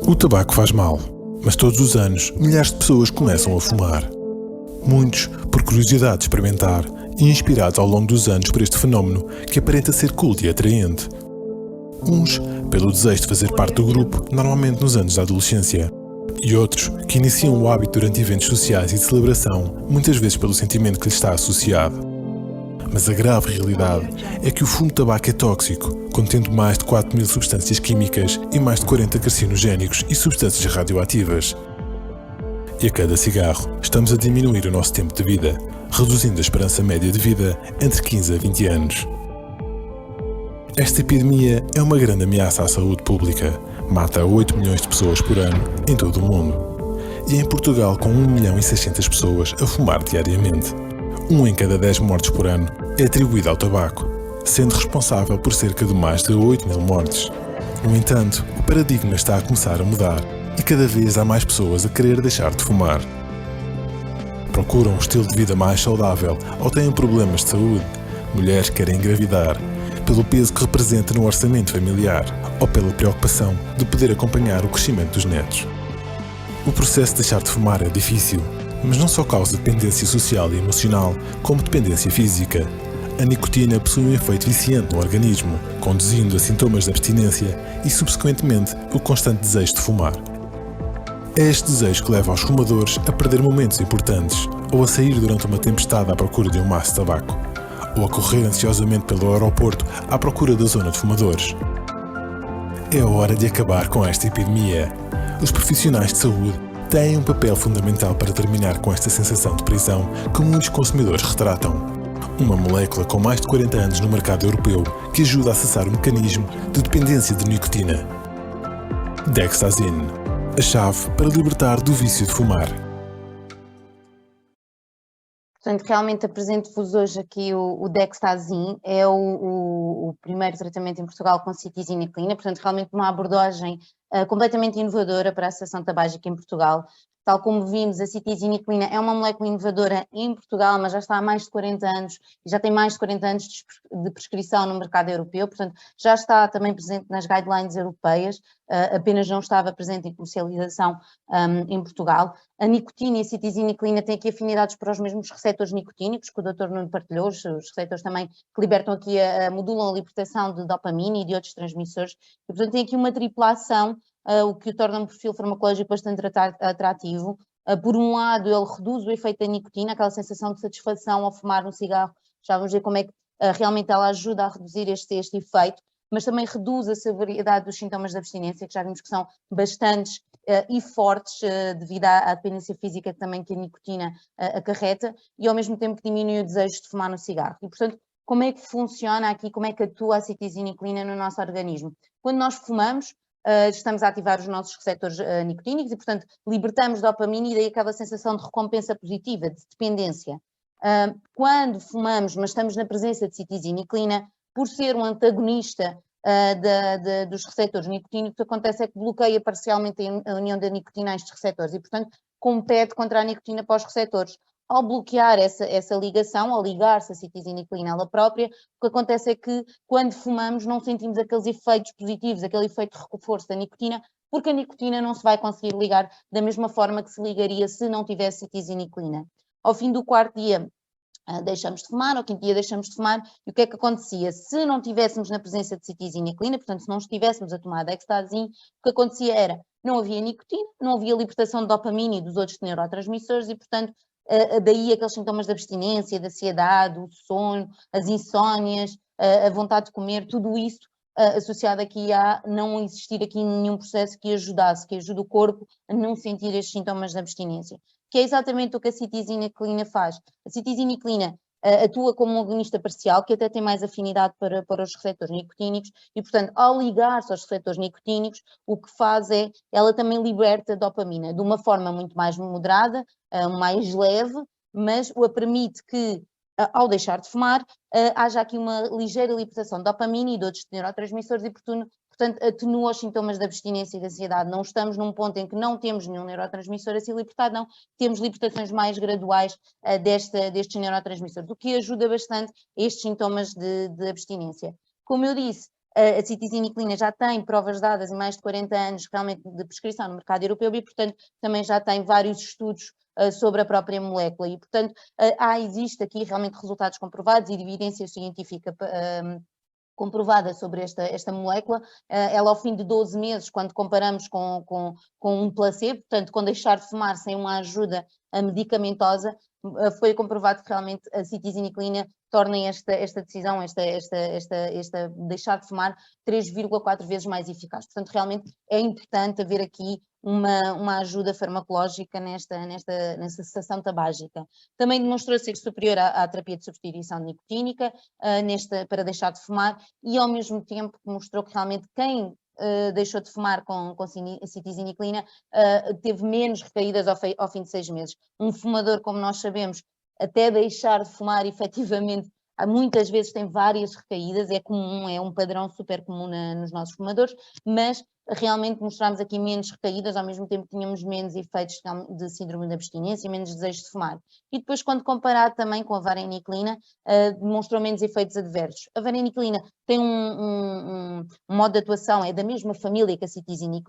O tabaco faz mal, mas todos os anos milhares de pessoas começam a fumar. Muitos por curiosidade de experimentar e inspirados ao longo dos anos por este fenómeno que aparenta ser cool e atraente. Uns pelo desejo de fazer parte do grupo, normalmente nos anos da adolescência, e outros que iniciam o hábito durante eventos sociais e de celebração, muitas vezes pelo sentimento que lhe está associado. Mas a grave realidade é que o fumo de tabaco é tóxico, contendo mais de 4.000 substâncias químicas e mais de 40 carcinogénicos e substâncias radioativas. E a cada cigarro estamos a diminuir o nosso tempo de vida, reduzindo a esperança média de vida entre 15 a 20 anos. Esta epidemia é uma grande ameaça à saúde pública, mata 8 milhões de pessoas por ano em todo o mundo. E em Portugal, com 1.600.000 pessoas a fumar diariamente. 1 em cada 10 mortes por ano é atribuído ao tabaco, sendo responsável por cerca de mais de 8.000 mortes. No entanto, o paradigma está a começar a mudar e cada vez há mais pessoas a querer deixar de fumar. Procuram um estilo de vida mais saudável ou têm problemas de saúde. Mulheres querem engravidar, pelo peso que representa no orçamento familiar ou pela preocupação de poder acompanhar o crescimento dos netos. O processo de deixar de fumar é difícil, mas não só causa dependência social e emocional, como dependência física. A nicotina possui um efeito viciante no organismo, conduzindo a sintomas de abstinência e, subsequentemente, o constante desejo de fumar. É este desejo que leva os fumadores a perder momentos importantes, ou a sair durante uma tempestade à procura de um maço de tabaco, ou a correr ansiosamente pelo aeroporto à procura da zona de fumadores. É hora de acabar com esta epidemia. Os profissionais de saúde têm um papel fundamental para terminar com esta sensação de prisão que muitos consumidores retratam. Uma molécula com mais de 40 anos no mercado europeu que ajuda a cessar o mecanismo de dependência de nicotina. Dexazine, a chave para libertar do vício de fumar. Portanto, realmente apresento-vos hoje aqui o Dexazine, é o primeiro tratamento em Portugal com citizine-clina, portanto realmente uma abordagem completamente inovadora para a cessação tabágica em Portugal. Tal como vimos, a citizine-clina é uma molécula inovadora em Portugal, mas já está há mais de 40 anos e já tem mais de 40 anos de prescrição no mercado europeu, portanto já está também presente nas guidelines europeias, apenas não estava presente em comercialização em Portugal. A nicotina e a citizine-clina têm aqui afinidades para os mesmos receptores nicotínicos que o Dr. Nuno partilhou, os receptores também que libertam aqui, modulam a libertação de dopamina e de outros transmissores, e portanto tem aqui uma triplação, o que o torna um perfil farmacológico bastante atrativo. Por um lado, ele reduz o efeito da nicotina, aquela sensação de satisfação ao fumar um cigarro, já vamos ver como é que realmente ela ajuda a reduzir este efeito, mas também reduz a severidade dos sintomas de abstinência, que já vimos que são bastantes e fortes devido à dependência física também que a nicotina acarreta, e ao mesmo tempo que diminui o desejo de fumar no cigarro. E, portanto, como é que funciona aqui, como é que atua a citizine-clina no nosso organismo? Quando nós fumamos, estamos a ativar os nossos receptores nicotínicos e, portanto, libertamos dopamina e daí aquela sensação de recompensa positiva, de dependência. Quando fumamos, mas estamos na presença de citizine-clina, por ser um antagonista dos receptores nicotínicos, o que acontece é que bloqueia parcialmente a união da nicotina a estes receptores e, portanto, compete contra a nicotina para os receptores. Ao bloquear essa ligação, ao ligar-se a citizine-clina ela própria, o que acontece é que quando fumamos não sentimos aqueles efeitos positivos, aquele efeito de reforço da nicotina, porque a nicotina não se vai conseguir ligar da mesma forma que se ligaria se não tivesse citizine-clina. Ao fim do quarto dia deixamos de fumar, ao quinto dia deixamos de fumar, e o que é que acontecia? Se não tivéssemos na presença de citizine-clina, portanto se não estivéssemos a tomar Dexazine, o que acontecia era, não havia nicotina, não havia libertação de dopamina e dos outros neurotransmissores e, portanto, daí aqueles sintomas de abstinência, de ansiedade, o sono, as insónias, a vontade de comer, tudo isso associado aqui a não existir aqui nenhum processo que ajudasse, que ajude o corpo a não sentir estes sintomas de abstinência, que é exatamente o que a citizina faz. A citizina atua como um agonista parcial, que até tem mais afinidade para os receptores nicotínicos, e, portanto, ao ligar-se aos receptores nicotínicos, o que faz é, ela também liberta dopamina, de uma forma muito mais moderada, mais leve, mas o permite que, ao deixar de fumar, haja aqui uma ligeira libertação de dopamina e de outros neurotransmissores e, portanto, atenua os sintomas de abstinência e de ansiedade. Não estamos num ponto em que não temos nenhum neurotransmissor a ser libertado, não. Temos libertações mais graduais destes neurotransmissores, o que ajuda bastante estes sintomas de abstinência. Como eu disse, a citizina já tem provas dadas em mais de 40 anos realmente de prescrição no mercado europeu e, portanto, também já tem vários estudos sobre a própria molécula e, portanto, existe aqui realmente resultados comprovados e de evidência científica comprovada sobre esta molécula. Ela ao fim de 12 meses, quando comparamos com um placebo, portanto com deixar de fumar sem uma ajuda medicamentosa, foi comprovado que realmente a citizina torna esta decisão, esta deixar de fumar 3,4 vezes mais eficaz. Portanto, realmente é importante haver aqui uma ajuda farmacológica nesta cessação tabágica. Também demonstrou ser superior à terapia de substituição nicotínica para deixar de fumar e, ao mesmo tempo, mostrou que realmente quem deixou de fumar com citizina teve menos recaídas ao fim de 6 meses. Um fumador, como nós sabemos, até deixar de fumar, efetivamente, muitas vezes tem várias recaídas, é comum, é um padrão super comum nos nossos fumadores, mas realmente mostramos aqui menos recaídas, ao mesmo tempo tínhamos menos efeitos de síndrome de abstinência, menos desejo de fumar. E depois, quando comparado também com a vareniclina, demonstrou menos efeitos adversos. A vareniclina tem um modo de atuação, é da mesma família que a citizina.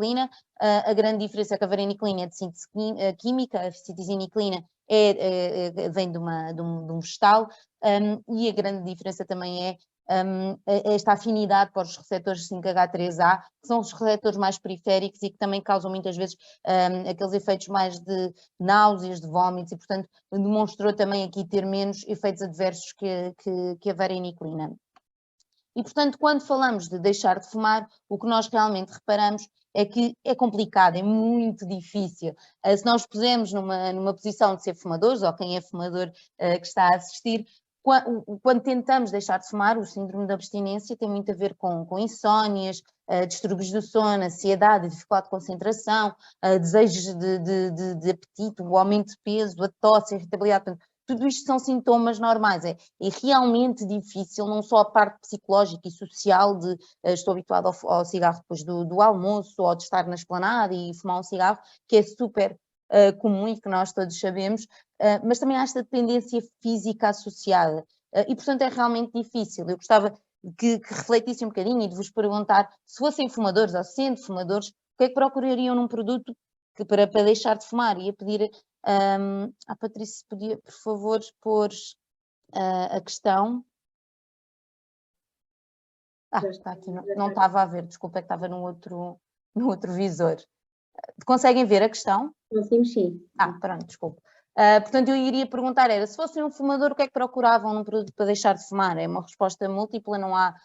A grande diferença é que a vareniclina é de síntese química, a citizina vem de um vegetal, e a grande diferença também é esta afinidade para os receptores 5H3A, que são os receptores mais periféricos e que também causam muitas vezes aqueles efeitos mais de náuseas, de vômitos, e portanto demonstrou também aqui ter menos efeitos adversos que a vareniclina. E portanto, quando falamos de deixar de fumar, o que nós realmente reparamos é que é complicado, é muito difícil. Se nós pusermos numa posição de ser fumadores, ou quem é fumador que está a assistir, quando tentamos deixar de fumar, o síndrome de abstinência tem muito a ver com insónias, distúrbios do sono, ansiedade, dificuldade de concentração, desejos de apetite, o aumento de peso, a tosse, a irritabilidade. Portanto, tudo isto são sintomas normais. É realmente difícil, não só a parte psicológica e social de estou habituado ao cigarro depois do almoço, ou de estar na esplanada e fumar um cigarro, que é super comum e que nós todos sabemos, mas também há esta dependência física associada e, portanto, é realmente difícil. Eu gostava que refletissem um bocadinho e de vos perguntar, se fossem fumadores ou sendo fumadores, o que é que procurariam num produto para deixar de fumar? Ia pedir à Patrícia, se podia, por favor, pôr a questão. Está aqui, não estava a ver, desculpa, é que estava no outro visor. Conseguem ver a questão? Conseguimos, sim. Pronto, desculpa. Portanto, eu iria perguntar, se fossem um fumador, o que é que procuravam num produto para deixar de fumar? É uma resposta múltipla, não há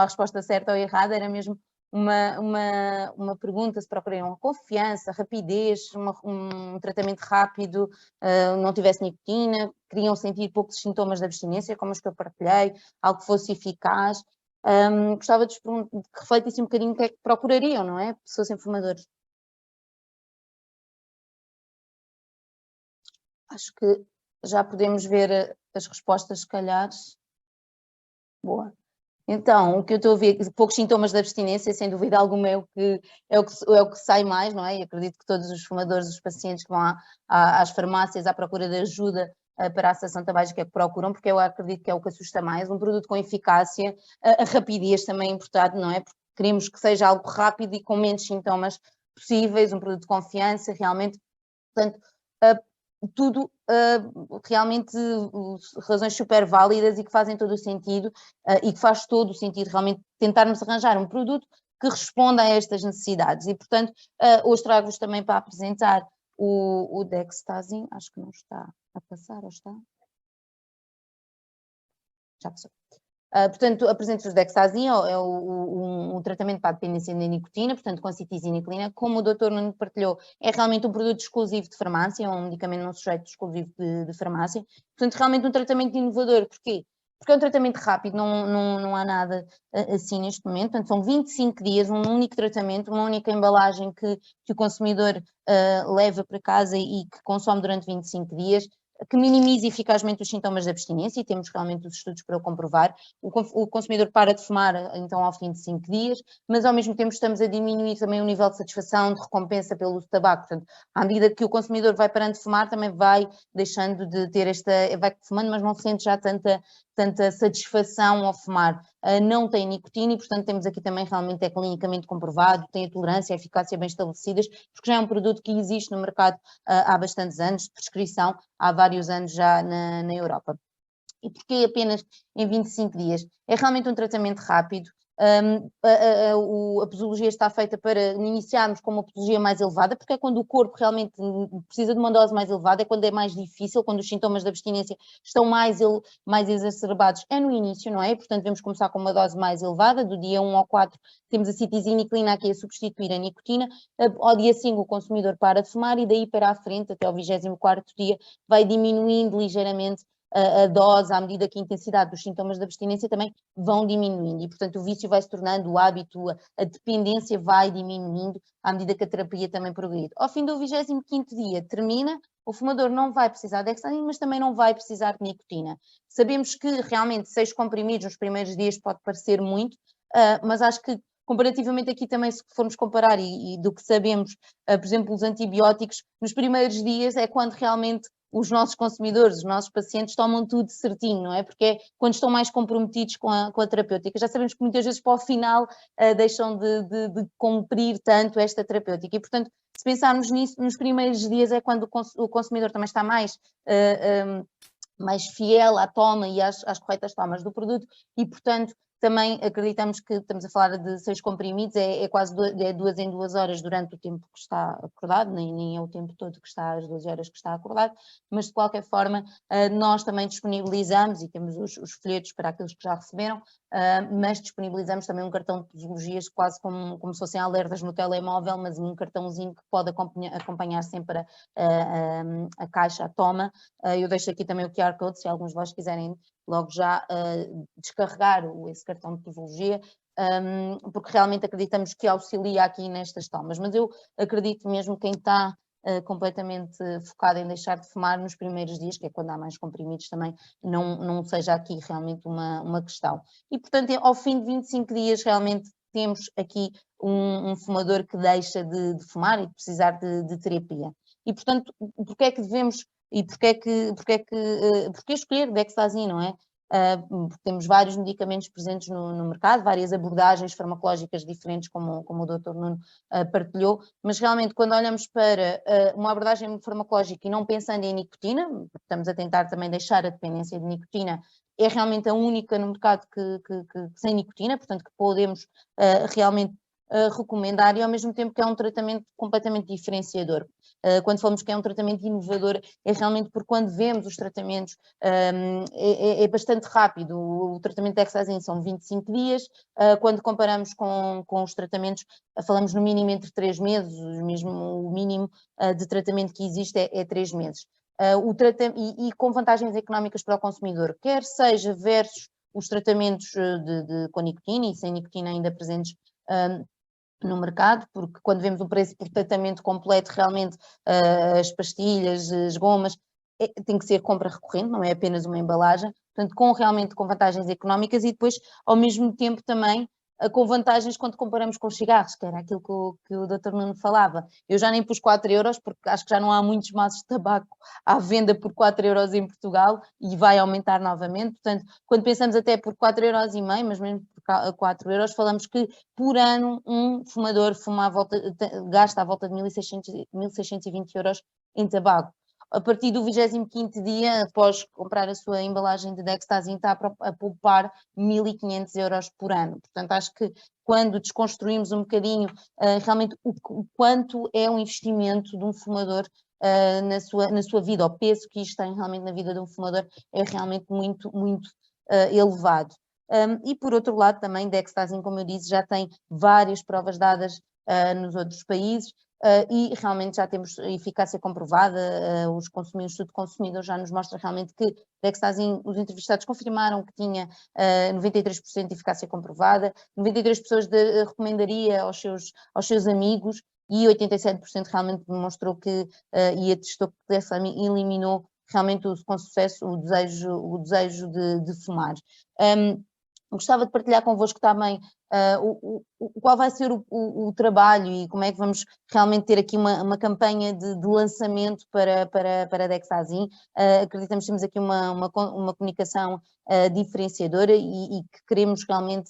resposta certa ou errada, era mesmo uma pergunta se procurariam confiança, rapidez, um tratamento rápido, não tivesse nicotina, queriam sentir poucos sintomas de abstinência, como os que eu partilhei, algo que fosse eficaz. Gostava de que refletissem um bocadinho o que é que procurariam, não é? Se fossem fumadores. Acho que já podemos ver as respostas, se calhar. Boa. Então, o que eu estou a ver, poucos sintomas de abstinência, sem dúvida alguma, é o que sai mais, não é? E acredito que todos os fumadores, os pacientes que vão às farmácias à procura de ajuda para a cessação tabágica é que procuram, porque eu acredito que é o que assusta mais. Um produto com eficácia, a rapidez também é importante, não é? Porque queremos que seja algo rápido e com menos sintomas possíveis, um produto de confiança, realmente. Portanto, tudo realmente razões super válidas e que fazem todo o sentido e que faz todo o sentido realmente tentarmos arranjar um produto que responda a estas necessidades. E, portanto, hoje trago-vos também para apresentar o Dextazim, acho que não está a passar, ou está? Já passou. Portanto, apresento-vos o Dexazine, é um tratamento para a dependência da nicotina, portanto, com citizina, como o Dr. Nuno partilhou, é realmente um produto exclusivo de farmácia, é um medicamento não sujeito exclusivo de farmácia, portanto, realmente um tratamento inovador. Porquê? Porque é um tratamento rápido, não há nada assim neste momento, portanto, são 25 dias, um único tratamento, uma única embalagem que o consumidor leva para casa e que consome durante 25 dias, que minimize eficazmente os sintomas de abstinência, e temos realmente os estudos para o comprovar. O consumidor para de fumar, então, ao fim de 5 dias, mas ao mesmo tempo estamos a diminuir também o nível de satisfação, de recompensa pelo uso de tabaco. Portanto, à medida que o consumidor vai parando de fumar, também vai deixando de ter vai fumando, mas não sente já tanta satisfação ao fumar. Não tem nicotina e, portanto, temos aqui também realmente clinicamente comprovado, tem a tolerância e a eficácia bem estabelecidas, porque já é um produto que existe no mercado há bastantes anos, de prescrição, há vários anos já na Europa. E porquê apenas em 25 dias? É realmente um tratamento rápido. A posologia está feita para iniciarmos com uma posologia mais elevada, porque é quando o corpo realmente precisa de uma dose mais elevada, é quando é mais difícil, quando os sintomas de abstinência estão mais exacerbados, é no início, não é? Portanto, devemos começar com uma dose mais elevada, do dia 1 ao 4 temos a citizina aqui a substituir a nicotina, ao dia 5 o consumidor para de fumar e daí para a frente, até ao 24º dia, vai diminuindo ligeiramente a dose, à medida que a intensidade dos sintomas de abstinência também vão diminuindo e, portanto, o vício vai se tornando, o hábito, a dependência vai diminuindo à medida que a terapia também progride. Ao fim do 25º dia termina, o fumador não vai precisar de Dexazine, mas também não vai precisar de nicotina. Sabemos que realmente 6 comprimidos nos primeiros dias pode parecer muito, mas acho que comparativamente aqui também, se formos comparar e do que sabemos, por exemplo, os antibióticos, nos primeiros dias é quando realmente os nossos consumidores, os nossos pacientes tomam tudo certinho, não é? Porque é quando estão mais comprometidos com a terapêutica. Já sabemos que muitas vezes para o final deixam de cumprir tanto esta terapêutica e, portanto, se pensarmos nisso, nos primeiros dias é quando o consumidor também está mais fiel à toma e às corretas tomas do produto e, portanto, também acreditamos que estamos a falar de 6 comprimidos, é quase 2 em 2 horas durante o tempo que está acordado, nem é o tempo todo que está, às 12 horas que está acordado, mas de qualquer forma nós também disponibilizamos e temos os folhetos para aqueles que já receberam, mas disponibilizamos também um cartão de posologias quase como se fossem alertas no telemóvel, mas um cartãozinho que pode acompanhar sempre a caixa, a toma. Eu deixo aqui também o QR Code, se alguns de vós quiserem logo já descarregar esse cartão de posologia, porque realmente acreditamos que auxilia aqui nestas tomas, mas eu acredito mesmo que quem está completamente focado em deixar de fumar nos primeiros dias, que é quando há mais comprimidos também, não seja aqui realmente uma questão. E portanto, ao fim de 25 dias realmente temos aqui um fumador que deixa de fumar e de precisar de terapia. E portanto, porque é que devemos e porque escolher Dexazine, não é? Porque temos vários medicamentos presentes no mercado, várias abordagens farmacológicas diferentes, como o Dr. Nuno partilhou, mas realmente quando olhamos para uma abordagem farmacológica e não pensando em nicotina, estamos a tentar também deixar a dependência de nicotina, é realmente a única no mercado que sem nicotina, portanto que podemos realmente recomendar e ao mesmo tempo que é um tratamento completamente diferenciador. Quando falamos que é um tratamento inovador, é realmente porque quando vemos os tratamentos é bastante rápido. O tratamento de Dexazine são 25 dias, quando comparamos com os tratamentos, falamos no mínimo entre 3 meses, mesmo o mínimo de tratamento que existe é 3 meses. E com vantagens económicas para o consumidor, quer seja versus os tratamentos com nicotina e sem nicotina ainda presentes no mercado, porque quando vemos o preço por tratamento completo, realmente as pastilhas, as gomas, tem que ser compra recorrente, não é apenas uma embalagem, portanto realmente com vantagens económicas e depois ao mesmo tempo também com vantagens quando comparamos com os cigarros, que era aquilo que o Dr. Nuno falava. Eu já nem pus 4 euros, porque acho que já não há muitos maços de tabaco à venda por 4 euros em Portugal e vai aumentar novamente. Portanto, quando pensamos até por 4,5 euros, mas mesmo por 4 euros, falamos que por ano um fumador gasta à volta de 1.620 euros em tabaco. A partir do 25º dia, após comprar a sua embalagem de Dexazine, está a poupar 1.500 euros por ano. Portanto, acho que quando desconstruímos um bocadinho realmente o quanto é um investimento de um fumador na sua vida, o peso que isto tem realmente na vida de um fumador é realmente muito, muito elevado. E por outro lado também Dextazim, como eu disse, já tem várias provas dadas nos outros países, e realmente já temos eficácia comprovada. O estudo consumidor já nos mostra realmente que Dextazim, os entrevistados confirmaram que tinha 93% de eficácia comprovada, 93 pessoas recomendaria aos seus amigos, e 87% realmente demonstrou que, e atestou que Dextazim eliminou realmente com sucesso o desejo de fumar. Gostava de partilhar convosco também qual vai ser o trabalho e como é que vamos realmente ter aqui uma campanha de lançamento para Dextazim. Acreditamos que temos aqui uma comunicação diferenciadora e que queremos realmente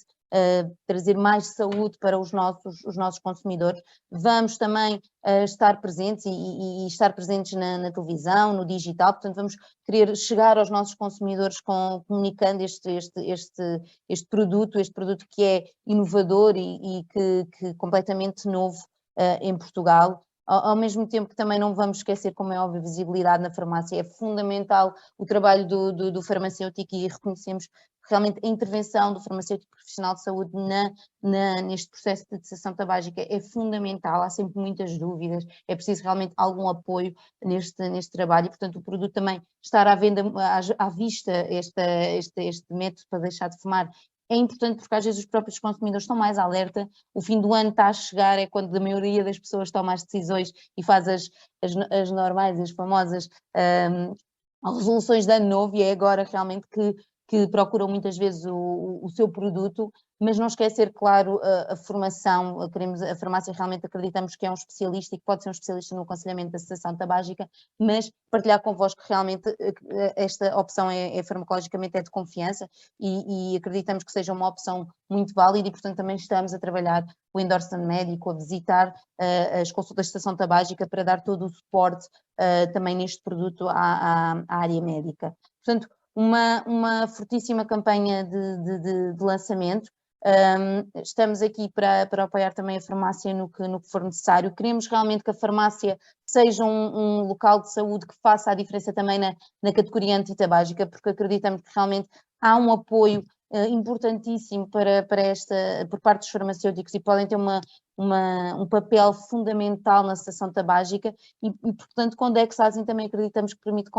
trazer mais saúde para os nossos consumidores. Vamos também estar presentes e estar presentes na televisão, no digital, portanto vamos querer chegar aos nossos consumidores comunicando este produto que é inovador e que completamente novo em Portugal. Ao mesmo tempo que também não vamos esquecer, como é óbvio, a visibilidade na farmácia. É fundamental o trabalho do farmacêutico, e reconhecemos realmente a intervenção do farmacêutico profissional de saúde neste processo de cessação tabágica é fundamental. Há sempre muitas dúvidas, é preciso realmente algum apoio neste trabalho, e portanto o produto também estar à venda, à vista, este método para deixar de fumar, é importante porque às vezes os próprios consumidores estão mais alerta. O fim do ano está a chegar, é quando a maioria das pessoas toma as decisões e faz as normais, as famosas resoluções de ano novo, e é agora realmente que procuram muitas vezes o seu produto, mas não esquecer, claro, a formação. A farmácia realmente acreditamos que é um especialista e que pode ser um especialista no aconselhamento da cessação tabágica, mas partilhar convosco que realmente esta opção farmacologicamente de confiança, e acreditamos que seja uma opção muito válida, e portanto também estamos a trabalhar o endorsement médico, a visitar as consultas de cessação tabágica para dar todo o suporte também neste produto à área médica. Portanto, uma fortíssima campanha de lançamento. Estamos aqui para apoiar também a farmácia no que for necessário. Queremos realmente que a farmácia seja um local de saúde que faça a diferença também na categoria antitabágica, porque acreditamos que realmente há um apoio importantíssimo por parte dos farmacêuticos, e podem ter um papel fundamental na cessação tabágica, e portanto com Dextazim também acreditamos que permite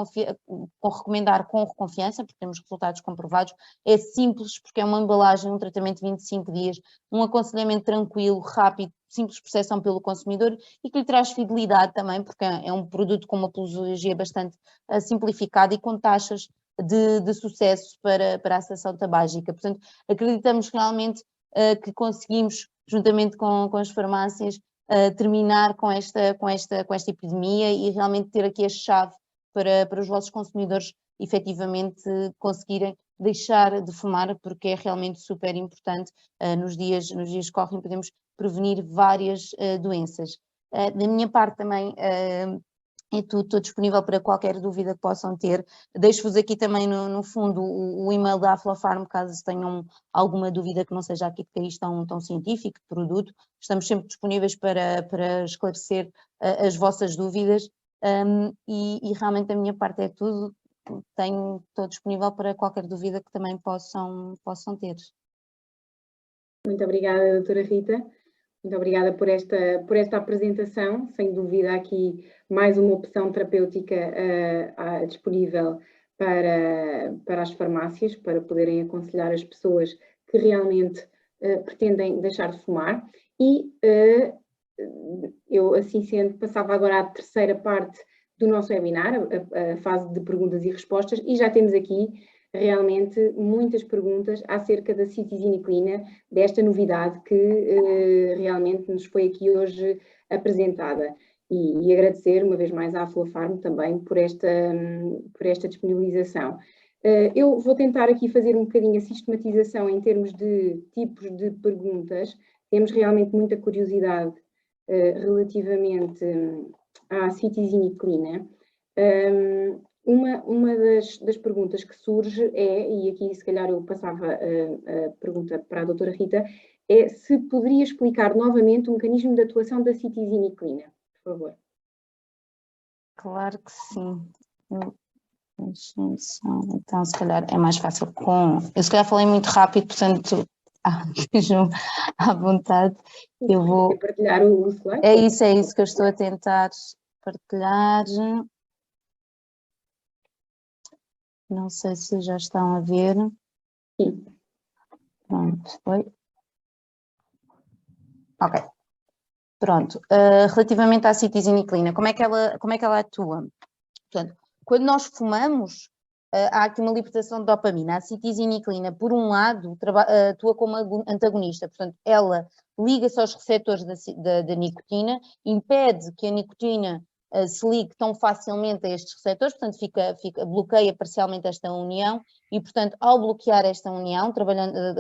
recomendar com confiança, porque temos resultados comprovados. É simples, porque é uma embalagem, um tratamento de 25 dias, um aconselhamento tranquilo, rápido, simples percepção pelo consumidor, e que lhe traz fidelidade também, porque é um produto com uma posologia bastante simplificada e com taxas de sucesso para a cessação tabágica. Portanto, acreditamos realmente que conseguimos, juntamente com as farmácias, terminar com esta epidemia, e realmente ter aqui a chave para os vossos consumidores efetivamente conseguirem deixar de fumar, porque é realmente super importante. Nos dias que correm podemos prevenir várias doenças. Da minha parte também estou disponível para qualquer dúvida que possam ter. Deixo-vos aqui também no fundo o e-mail da Aflafarm, caso tenham alguma dúvida que não seja aqui de cariz tão científico, de produto. Estamos sempre disponíveis para esclarecer as vossas dúvidas, e realmente da minha parte é tudo. Estou disponível para qualquer dúvida que também possam ter. Muito obrigada, doutora Rita. Muito obrigada por esta apresentação. Sem dúvida, aqui mais uma opção terapêutica disponível para as farmácias, para poderem aconselhar as pessoas que realmente pretendem deixar de fumar. E eu, assim sendo, passava agora à terceira parte do nosso webinar, a fase de perguntas e respostas, e já temos aqui realmente muitas perguntas acerca da citizine-clina, desta novidade que realmente nos foi aqui hoje apresentada. E agradecer uma vez mais à Aflafarm também por esta disponibilização. Eu vou tentar aqui fazer um bocadinho a sistematização em termos de tipos de perguntas. Temos realmente muita curiosidade relativamente à citizine-clina. Uma das perguntas que surge e aqui se calhar eu passava a pergunta para a doutora Rita, é se poderia explicar novamente o mecanismo de atuação da citizine-clina, por favor. Claro que sim. Então, se calhar é mais fácil com... Eu se calhar falei muito rápido, portanto, estejam à vontade. Eu vou... Partilhar o slide? É isso que eu estou a tentar partilhar. Não sei se já estão a ver. Sim. Pronto, foi. Ok. Pronto. Relativamente à citizinicolina, como é que ela atua? Portanto, quando nós fumamos, há aqui uma libertação de dopamina. A citizinicolina, por um lado, atua como antagonista, portanto, ela liga-se aos receptores da nicotina, impede que a nicotina se ligue tão facilmente a estes receptores, portanto, bloqueia parcialmente esta união e, portanto, ao bloquear esta união,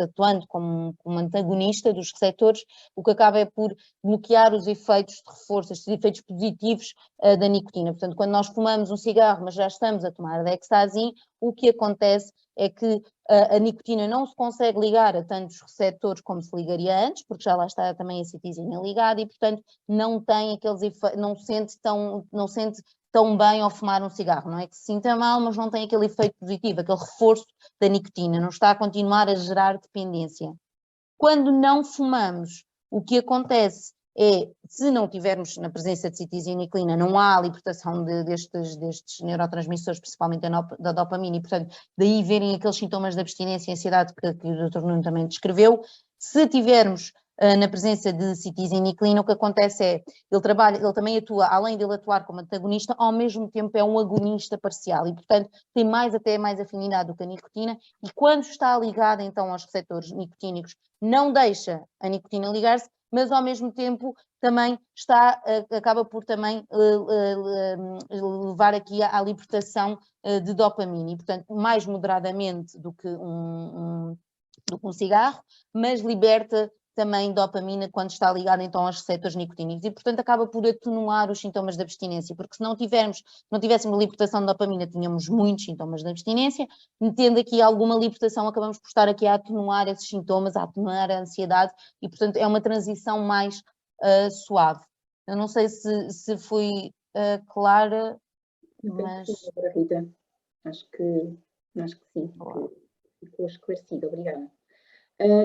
atuando como antagonista dos receptores, o que acaba é por bloquear os efeitos de reforço, estes efeitos positivos da nicotina. Portanto, quando nós fumamos um cigarro, mas já estamos a tomar Dexazine, o que acontece é que a nicotina não se consegue ligar a tantos receptores como se ligaria antes, porque já lá está também a citizina ligada e, portanto, não tem aqueles efeitos, não sente tão bem ao fumar um cigarro. Não é que se sinta mal, mas não tem aquele efeito positivo, aquele reforço da nicotina, não está a continuar a gerar dependência. Quando não fumamos, o que acontece é, se não tivermos na presença de citizinicolina, não há a libertação destes neurotransmissores, principalmente da dopamina, e, portanto, daí verem aqueles sintomas de abstinência e ansiedade que o Dr. Nuno também descreveu. Se tivermos na presença de citizinicolina, o que acontece é, ele também atua, além de ele atuar como antagonista, ao mesmo tempo é um agonista parcial, e, portanto, tem até mais afinidade do que a nicotina, e quando está ligada, então, aos receptores nicotínicos, não deixa a nicotina ligar-se, mas ao mesmo tempo também acaba por também levar aqui à libertação de dopamina, e, portanto, mais moderadamente do que um cigarro, mas liberta também dopamina quando está ligada então aos receptores nicotínicos e, portanto, acaba por atenuar os sintomas de abstinência, porque se não tivéssemos libertação de dopamina, tínhamos muitos sintomas de abstinência, tendo aqui alguma libertação, acabamos por estar aqui a atenuar esses sintomas, a atenuar a ansiedade e, portanto, é uma transição mais suave. Eu não sei se fui clara, mas... Rita, acho que sim, ficou esclarecido, obrigada.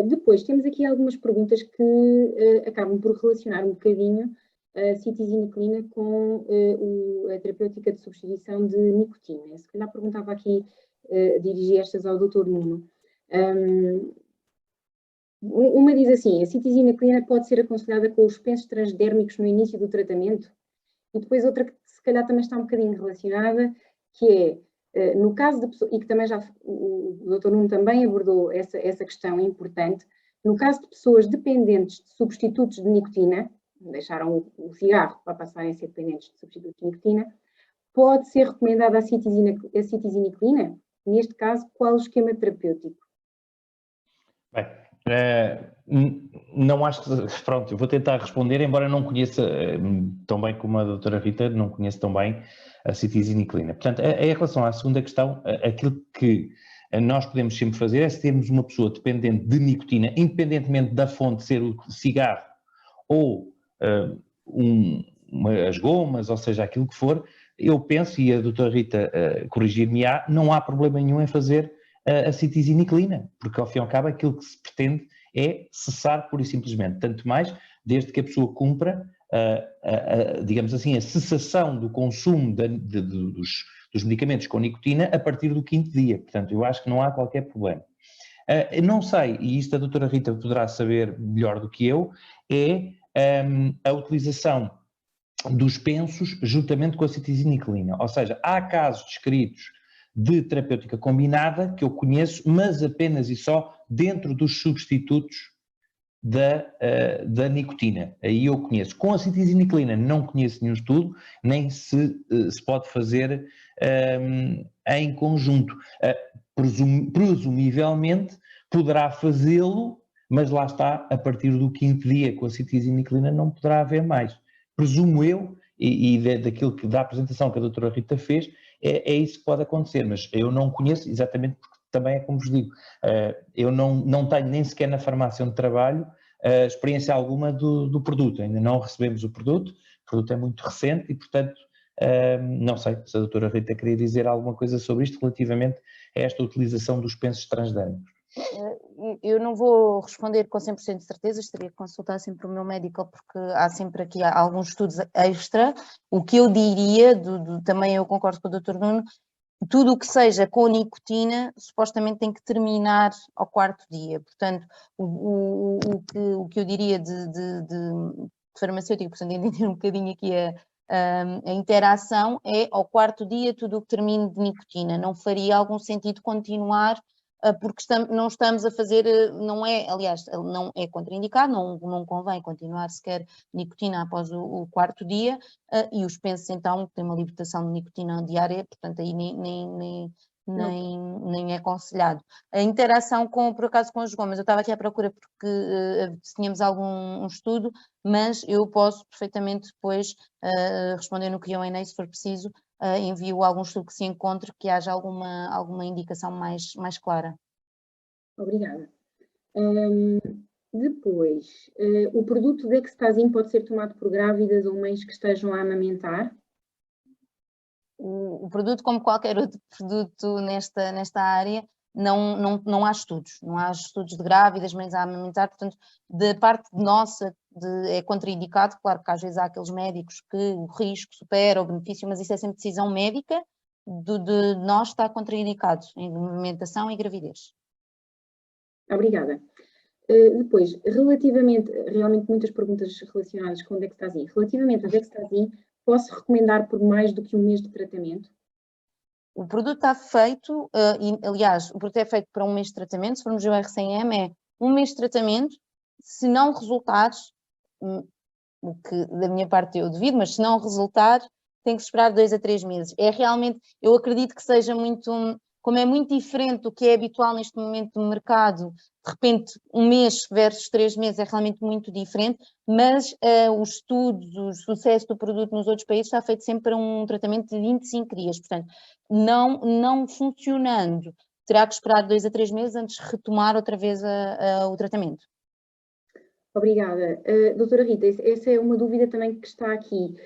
Depois temos aqui algumas perguntas que acabam por relacionar um bocadinho a citizinicolina com a terapêutica de substituição de nicotina. Se calhar perguntava aqui, dirigi estas ao Dr. Nuno. Uma diz assim, a citizinicolina pode ser aconselhada com os pensos transdérmicos no início do tratamento? E depois outra que se calhar também está um bocadinho relacionada, que é, no caso de pessoas, e que também já o Dr. Nuno também abordou essa questão importante, no caso de pessoas dependentes de substitutos de nicotina, deixaram o cigarro para passarem a ser dependentes de substitutos de nicotina, pode ser recomendada a citizinicolina? Neste caso, qual o esquema terapêutico? Bem, não acho que... Pronto, eu vou tentar responder, embora não conheça tão bem como a doutora Rita, não conheço tão bem a citizinicolina. Portanto, em relação à segunda questão, aquilo que nós podemos sempre fazer é, se temos uma pessoa dependente de nicotina, independentemente da fonte ser o cigarro ou as gomas, ou seja, aquilo que for, eu penso, e a doutora Rita corrigir-me-á, não há problema nenhum em fazer a citizinicolina, porque ao fim e ao cabo aquilo que se pretende é cessar pura e simplesmente, tanto mais desde que a pessoa cumpra, digamos assim, a cessação do consumo dos medicamentos com nicotina a partir do 5º dia. Portanto, eu acho que não há qualquer problema. Não sei, e isto a doutora Rita poderá saber melhor do que eu, é a utilização dos pensos juntamente com a citizinicolina. Ou seja, há casos descritos de terapêutica combinada que eu conheço, mas apenas e só dentro dos substitutos da nicotina. Aí eu conheço. Com a citizinicolina não conheço nenhum estudo, nem se pode fazer em conjunto. Presumivelmente poderá fazê-lo, mas lá está, a partir do 5º dia com a citizinicolina não poderá haver mais. Presumo eu, e daquilo que da apresentação que a doutora Rita fez, é isso que pode acontecer, mas eu não conheço exatamente porque também é como vos digo, eu não tenho nem sequer na farmácia onde trabalho experiência alguma do produto, ainda não recebemos o produto é muito recente e portanto Não sei se a doutora Rita queria dizer alguma coisa sobre isto relativamente a esta utilização dos pensos transdérmicos. Eu não vou responder com 100% de certeza, estaria a consultar sempre o meu médico, porque há sempre aqui alguns estudos extra. O que eu diria, também eu concordo com o Dr. Nuno, tudo o que seja com nicotina supostamente tem que terminar ao 4º dia. Portanto, o que eu diria de farmacêutico, portanto, entender um bocadinho aqui a interação, é ao 4º dia tudo o que termine de nicotina. Não faria algum sentido continuar, porque não estamos a fazer, aliás, não é contraindicado, não convém continuar sequer nicotina após o 4º dia, e os pensos então têm uma libertação de nicotina diária, portanto aí nem é aconselhado. A interação por acaso com as gomas, eu estava aqui à procura porque tínhamos algum estudo, mas eu posso perfeitamente depois responder no Q&A se for preciso, envio algum estudo que se encontre que haja alguma indicação mais clara. Obrigada. Depois, o produto Dextazim pode ser tomado por grávidas ou mães que estejam a amamentar? O produto, como qualquer outro produto nesta área, não há estudos. Não há estudos de grávidas, mães a amamentar, portanto, da parte nossa é contraindicado. Claro que às vezes há aqueles médicos que o risco supera o benefício, mas isso é sempre decisão médica, de nós está contraindicado em amamentação e gravidez. Obrigada. Depois, realmente muitas perguntas relacionadas com o Dextazim. Relativamente a Dextazim, posso recomendar por mais do que um mês de tratamento? O produto está feito, aliás, o produto é feito para um mês de tratamento. Se formos ver o R100M, é um mês de tratamento. Se não resultar, o que da minha parte eu devido, mas se não resultar, tem que esperar 2 a 3 meses. É realmente, eu acredito que seja muito, como é muito diferente do que é habitual neste momento no mercado, de repente um mês versus 3 meses é realmente muito diferente, mas os estudos, o sucesso do produto nos outros países está feito sempre para um tratamento de 25 dias, portanto, não funcionando, terá que esperar 2 a 3 meses antes de retomar outra vez o tratamento. Obrigada. Doutora Rita, essa é uma dúvida também que está aqui.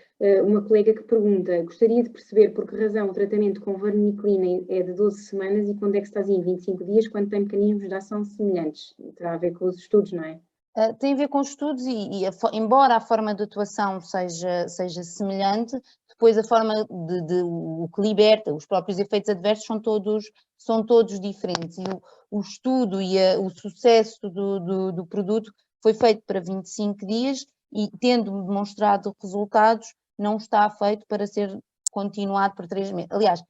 Uma colega que pergunta, gostaria de perceber por que razão o tratamento com vareniclina é de 12 semanas e com Dextazim 25 dias, quando tem mecanismos de ação semelhantes. Terá a ver com os estudos, não é? Tem a ver com estudos embora a forma de atuação seja semelhante, depois a forma o que liberta, os próprios efeitos adversos são todos diferentes. E o estudo e o sucesso do produto foi feito para 25 dias e, tendo demonstrado resultados, não está feito para ser continuado por 3 meses. Aliás,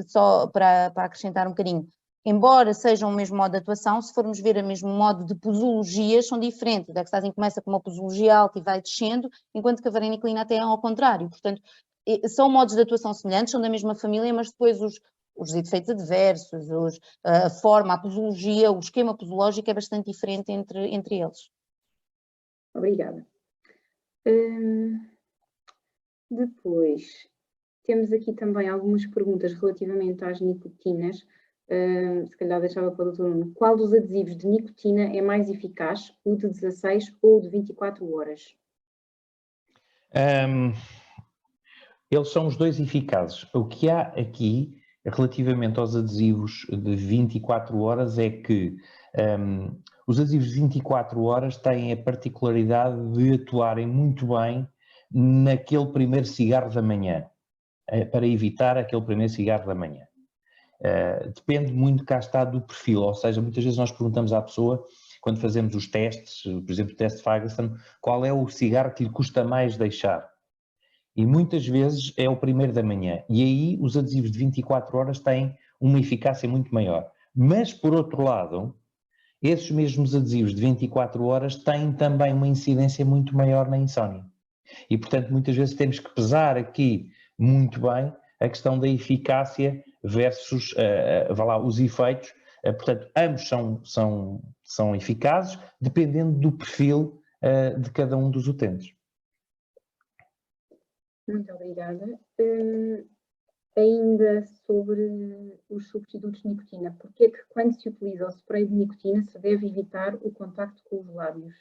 só para acrescentar um bocadinho, embora sejam o mesmo modo de atuação, se formos ver o mesmo modo de posologias, são diferentes. O Dextazim começa com uma posologia alta e vai descendo, enquanto que a vareniclina até é ao contrário. Portanto, são modos de atuação semelhantes, são da mesma família, mas depois os efeitos adversos, a forma, a posologia, o esquema posológico é bastante diferente entre eles. Obrigada. Depois, temos aqui também algumas perguntas relativamente às nicotinas. Se calhar deixava para o Dr. Nuno. Qual dos adesivos de nicotina é mais eficaz, o de 16 ou o de 24 horas? Eles são os dois eficazes. O que há aqui, relativamente aos adesivos de 24 horas, é que os adesivos de 24 horas têm a particularidade de atuarem muito bem naquele primeiro cigarro da manhã, para evitar aquele primeiro cigarro da manhã. Depende muito, cá está, do perfil, ou seja, muitas vezes nós perguntamos à pessoa, quando fazemos os testes, por exemplo, o teste de Fagerson, qual é o cigarro que lhe custa mais deixar? E muitas vezes é o primeiro da manhã. E aí os adesivos de 24 horas têm uma eficácia muito maior. Mas, por outro lado, esses mesmos adesivos de 24 horas têm também uma incidência muito maior na insónia. E, portanto, muitas vezes temos que pesar aqui muito bem a questão da eficácia versus os efeitos. Portanto, ambos são eficazes, dependendo do perfil de cada um dos utentes. Muito obrigada. Ainda sobre os substitutos de nicotina, porque é que quando se utiliza o spray de nicotina se deve evitar o contacto com os lábios?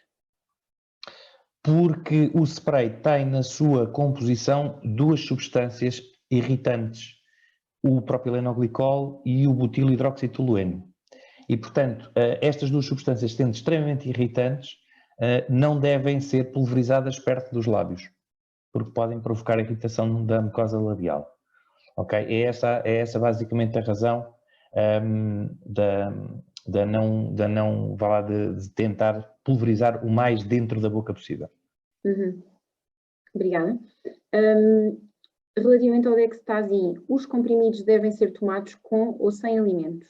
porque o spray tem na sua composição duas substâncias irritantes, o propilenoglicol e o butilhidroxitolueno. E, portanto, estas duas substâncias, sendo extremamente irritantes, não devem ser pulverizadas perto dos lábios, porque podem provocar irritação da mucosa labial. Ok? É essa basicamente a razão de tentar pulverizar o mais dentro da boca possível. Obrigada. Relativamente ao Dextazin, os comprimidos devem ser tomados com ou sem alimentos?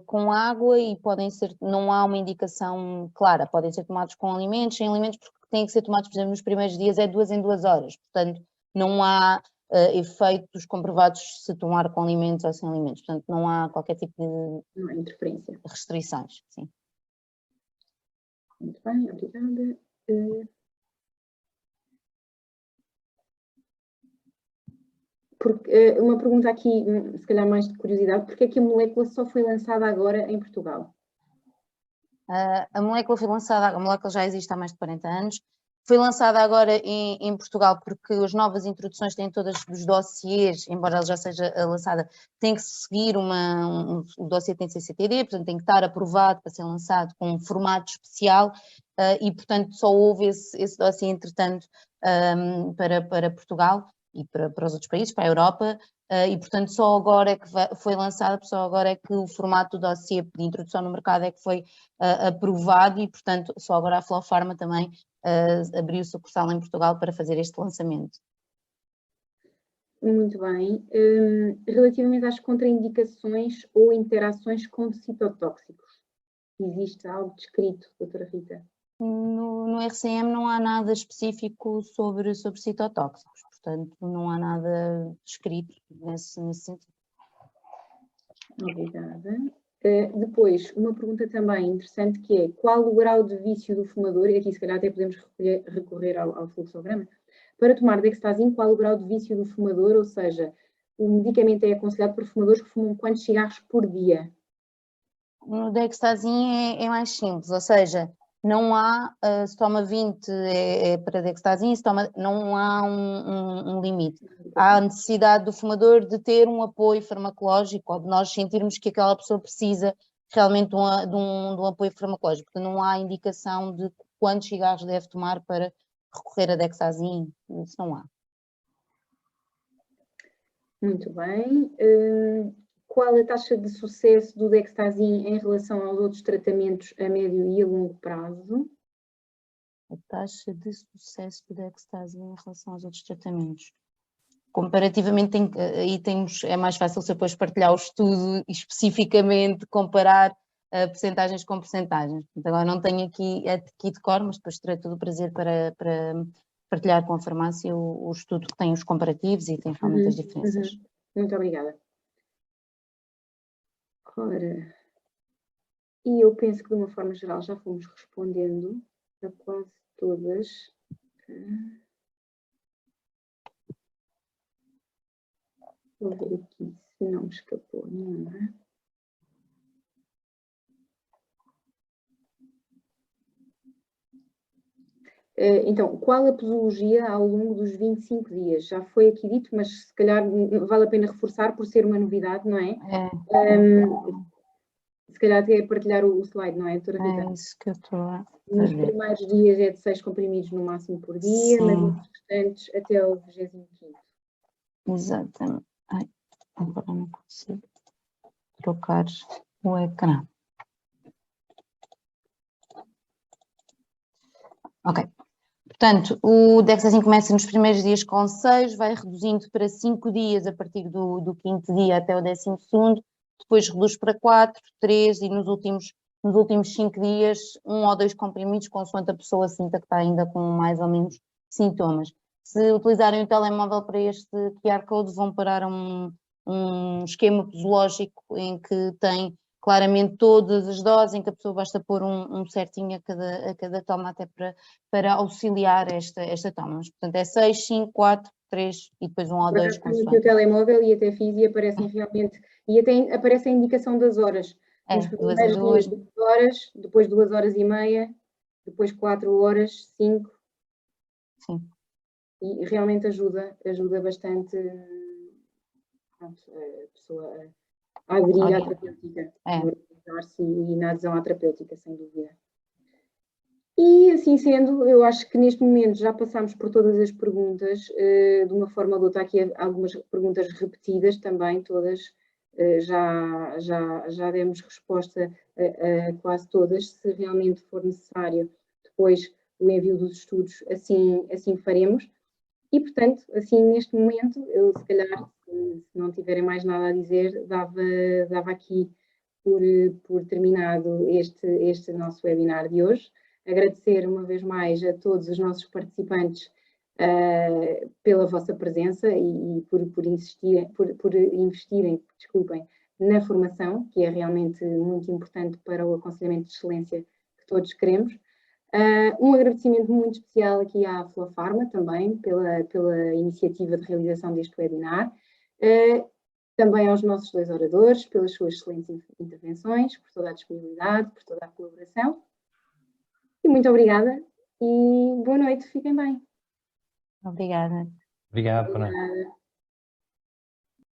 Com água e podem ser, não há uma indicação clara, podem ser tomados com alimentos, sem alimentos, porque têm que ser tomados, por exemplo, nos primeiros dias é 2 em 2 horas, portanto não há efeitos comprovados se tomar com alimentos ou sem alimentos, portanto não há qualquer tipo de não há interferência. Restrições, sim. Muito bem, obrigada. Uma pergunta aqui, se calhar mais de curiosidade, porque é que a molécula só foi lançada agora em Portugal? A molécula foi lançada, a molécula já existe há mais de 40 anos, foi lançada agora em Portugal porque as novas introduções têm todas os dossiês, embora ela já seja lançada, tem que seguir o dossiê tem que ser CTD, portanto tem que estar aprovado para ser lançado com um formato especial e portanto só houve esse dossiê entretanto para Portugal e para os outros países, para a Europa, e portanto só agora é que foi lançada, só agora é que o formato do dossiê de introdução no mercado é que foi aprovado e portanto só agora a FloPharma também abriu sucursal em Portugal para fazer este lançamento. Muito bem. Relativamente às contraindicações ou interações com citotóxicos, existe algo descrito, doutora Rita? No RCM não há nada específico sobre citotóxicos, portanto não há nada escrito nesse sentido. Obrigada. Depois, uma pergunta também interessante que é: qual o grau de vício do fumador, e aqui se calhar até podemos recorrer ao fluxograma, para tomar Dextazin, qual o grau de vício do fumador, ou seja, o medicamento é aconselhado para fumadores que fumam quantos cigarros por dia? No Dextazin é mais simples, ou seja, não há, se toma 20 para Dextazin, não há um limite. Há a necessidade do fumador de ter um apoio farmacológico, ou de nós sentirmos que aquela pessoa precisa realmente de um apoio farmacológico. Portanto, não há indicação de quantos cigarros deve tomar para recorrer a Dextazin, isso não há. Muito bem. Qual a taxa de sucesso do Dextazin em relação aos outros tratamentos a médio e a longo prazo? A taxa de sucesso do Dextazin em relação aos outros tratamentos. Comparativamente, é mais fácil depois partilhar o estudo e especificamente comparar percentagens com percentagens. Portanto, agora não tenho aqui de cor, mas depois terei todo o prazer para partilhar com a farmácia o estudo que tem os comparativos e tem realmente as diferenças. Muito obrigada. Ora, e eu penso que de uma forma geral já fomos respondendo a quase todas. Vou ver aqui se não me escapou nenhuma. Então, qual a posologia ao longo dos 25 dias? Já foi aqui dito, mas se calhar vale a pena reforçar por ser uma novidade, não é? Se calhar até partilhar o slide, não é, doutora Rita? É isso que eu estou a Nos ver. primeiros dias é de 6 comprimidos no máximo por dia, mas nos restantes até ao 25º. Exatamente. Ai, agora não consigo trocar o ecrã. Ok. Portanto, o Dextazin começa nos primeiros dias com 6, vai reduzindo para 5 dias a partir do 5º dia até o 12º, depois reduz para 4, 3 e nos últimos 5 dias 1 ou 2 comprimidos, consoante a pessoa sinta que está ainda com mais ou menos sintomas. Se utilizarem o telemóvel para este QR Code, vão parar um esquema posológico em que tem claramente todas as doses, em que a pessoa basta pôr um certinho a cada toma até para auxiliar esta toma. Mas, portanto, é 6, 5, 4, 3 e depois 1 ou 2 consoante. Aqui o telemóvel e até fiz e aparecem realmente, e até aparece a indicação das horas. Nos primeiros dias 2 horas, depois 2 horas e meia depois 4 horas, 5. Sim. E realmente ajuda bastante a pessoa a aderir à terapêutica, a organizar-se e na adesão à terapêutica, sem dúvida. E assim sendo, eu acho que neste momento já passámos por todas as perguntas, de uma forma ou de outra, aqui algumas perguntas repetidas também, todas, já demos resposta a quase todas. Se realmente for necessário depois o envio dos estudos, assim faremos. E, portanto, assim, neste momento, eu se calhar, se não tiverem mais nada a dizer, dava aqui por terminado este nosso webinar de hoje. Agradecer uma vez mais a todos os nossos participantes pela vossa presença e por investirem, desculpem, na formação, que é realmente muito importante para o aconselhamento de excelência que todos queremos. Um agradecimento muito especial aqui à Aflofarma também pela iniciativa de realização deste webinar. Também aos nossos 2 oradores pelas suas excelentes intervenções, por toda a disponibilidade, por toda a colaboração. E muito obrigada e boa noite, fiquem bem. Obrigada. Obrigado, boa noite.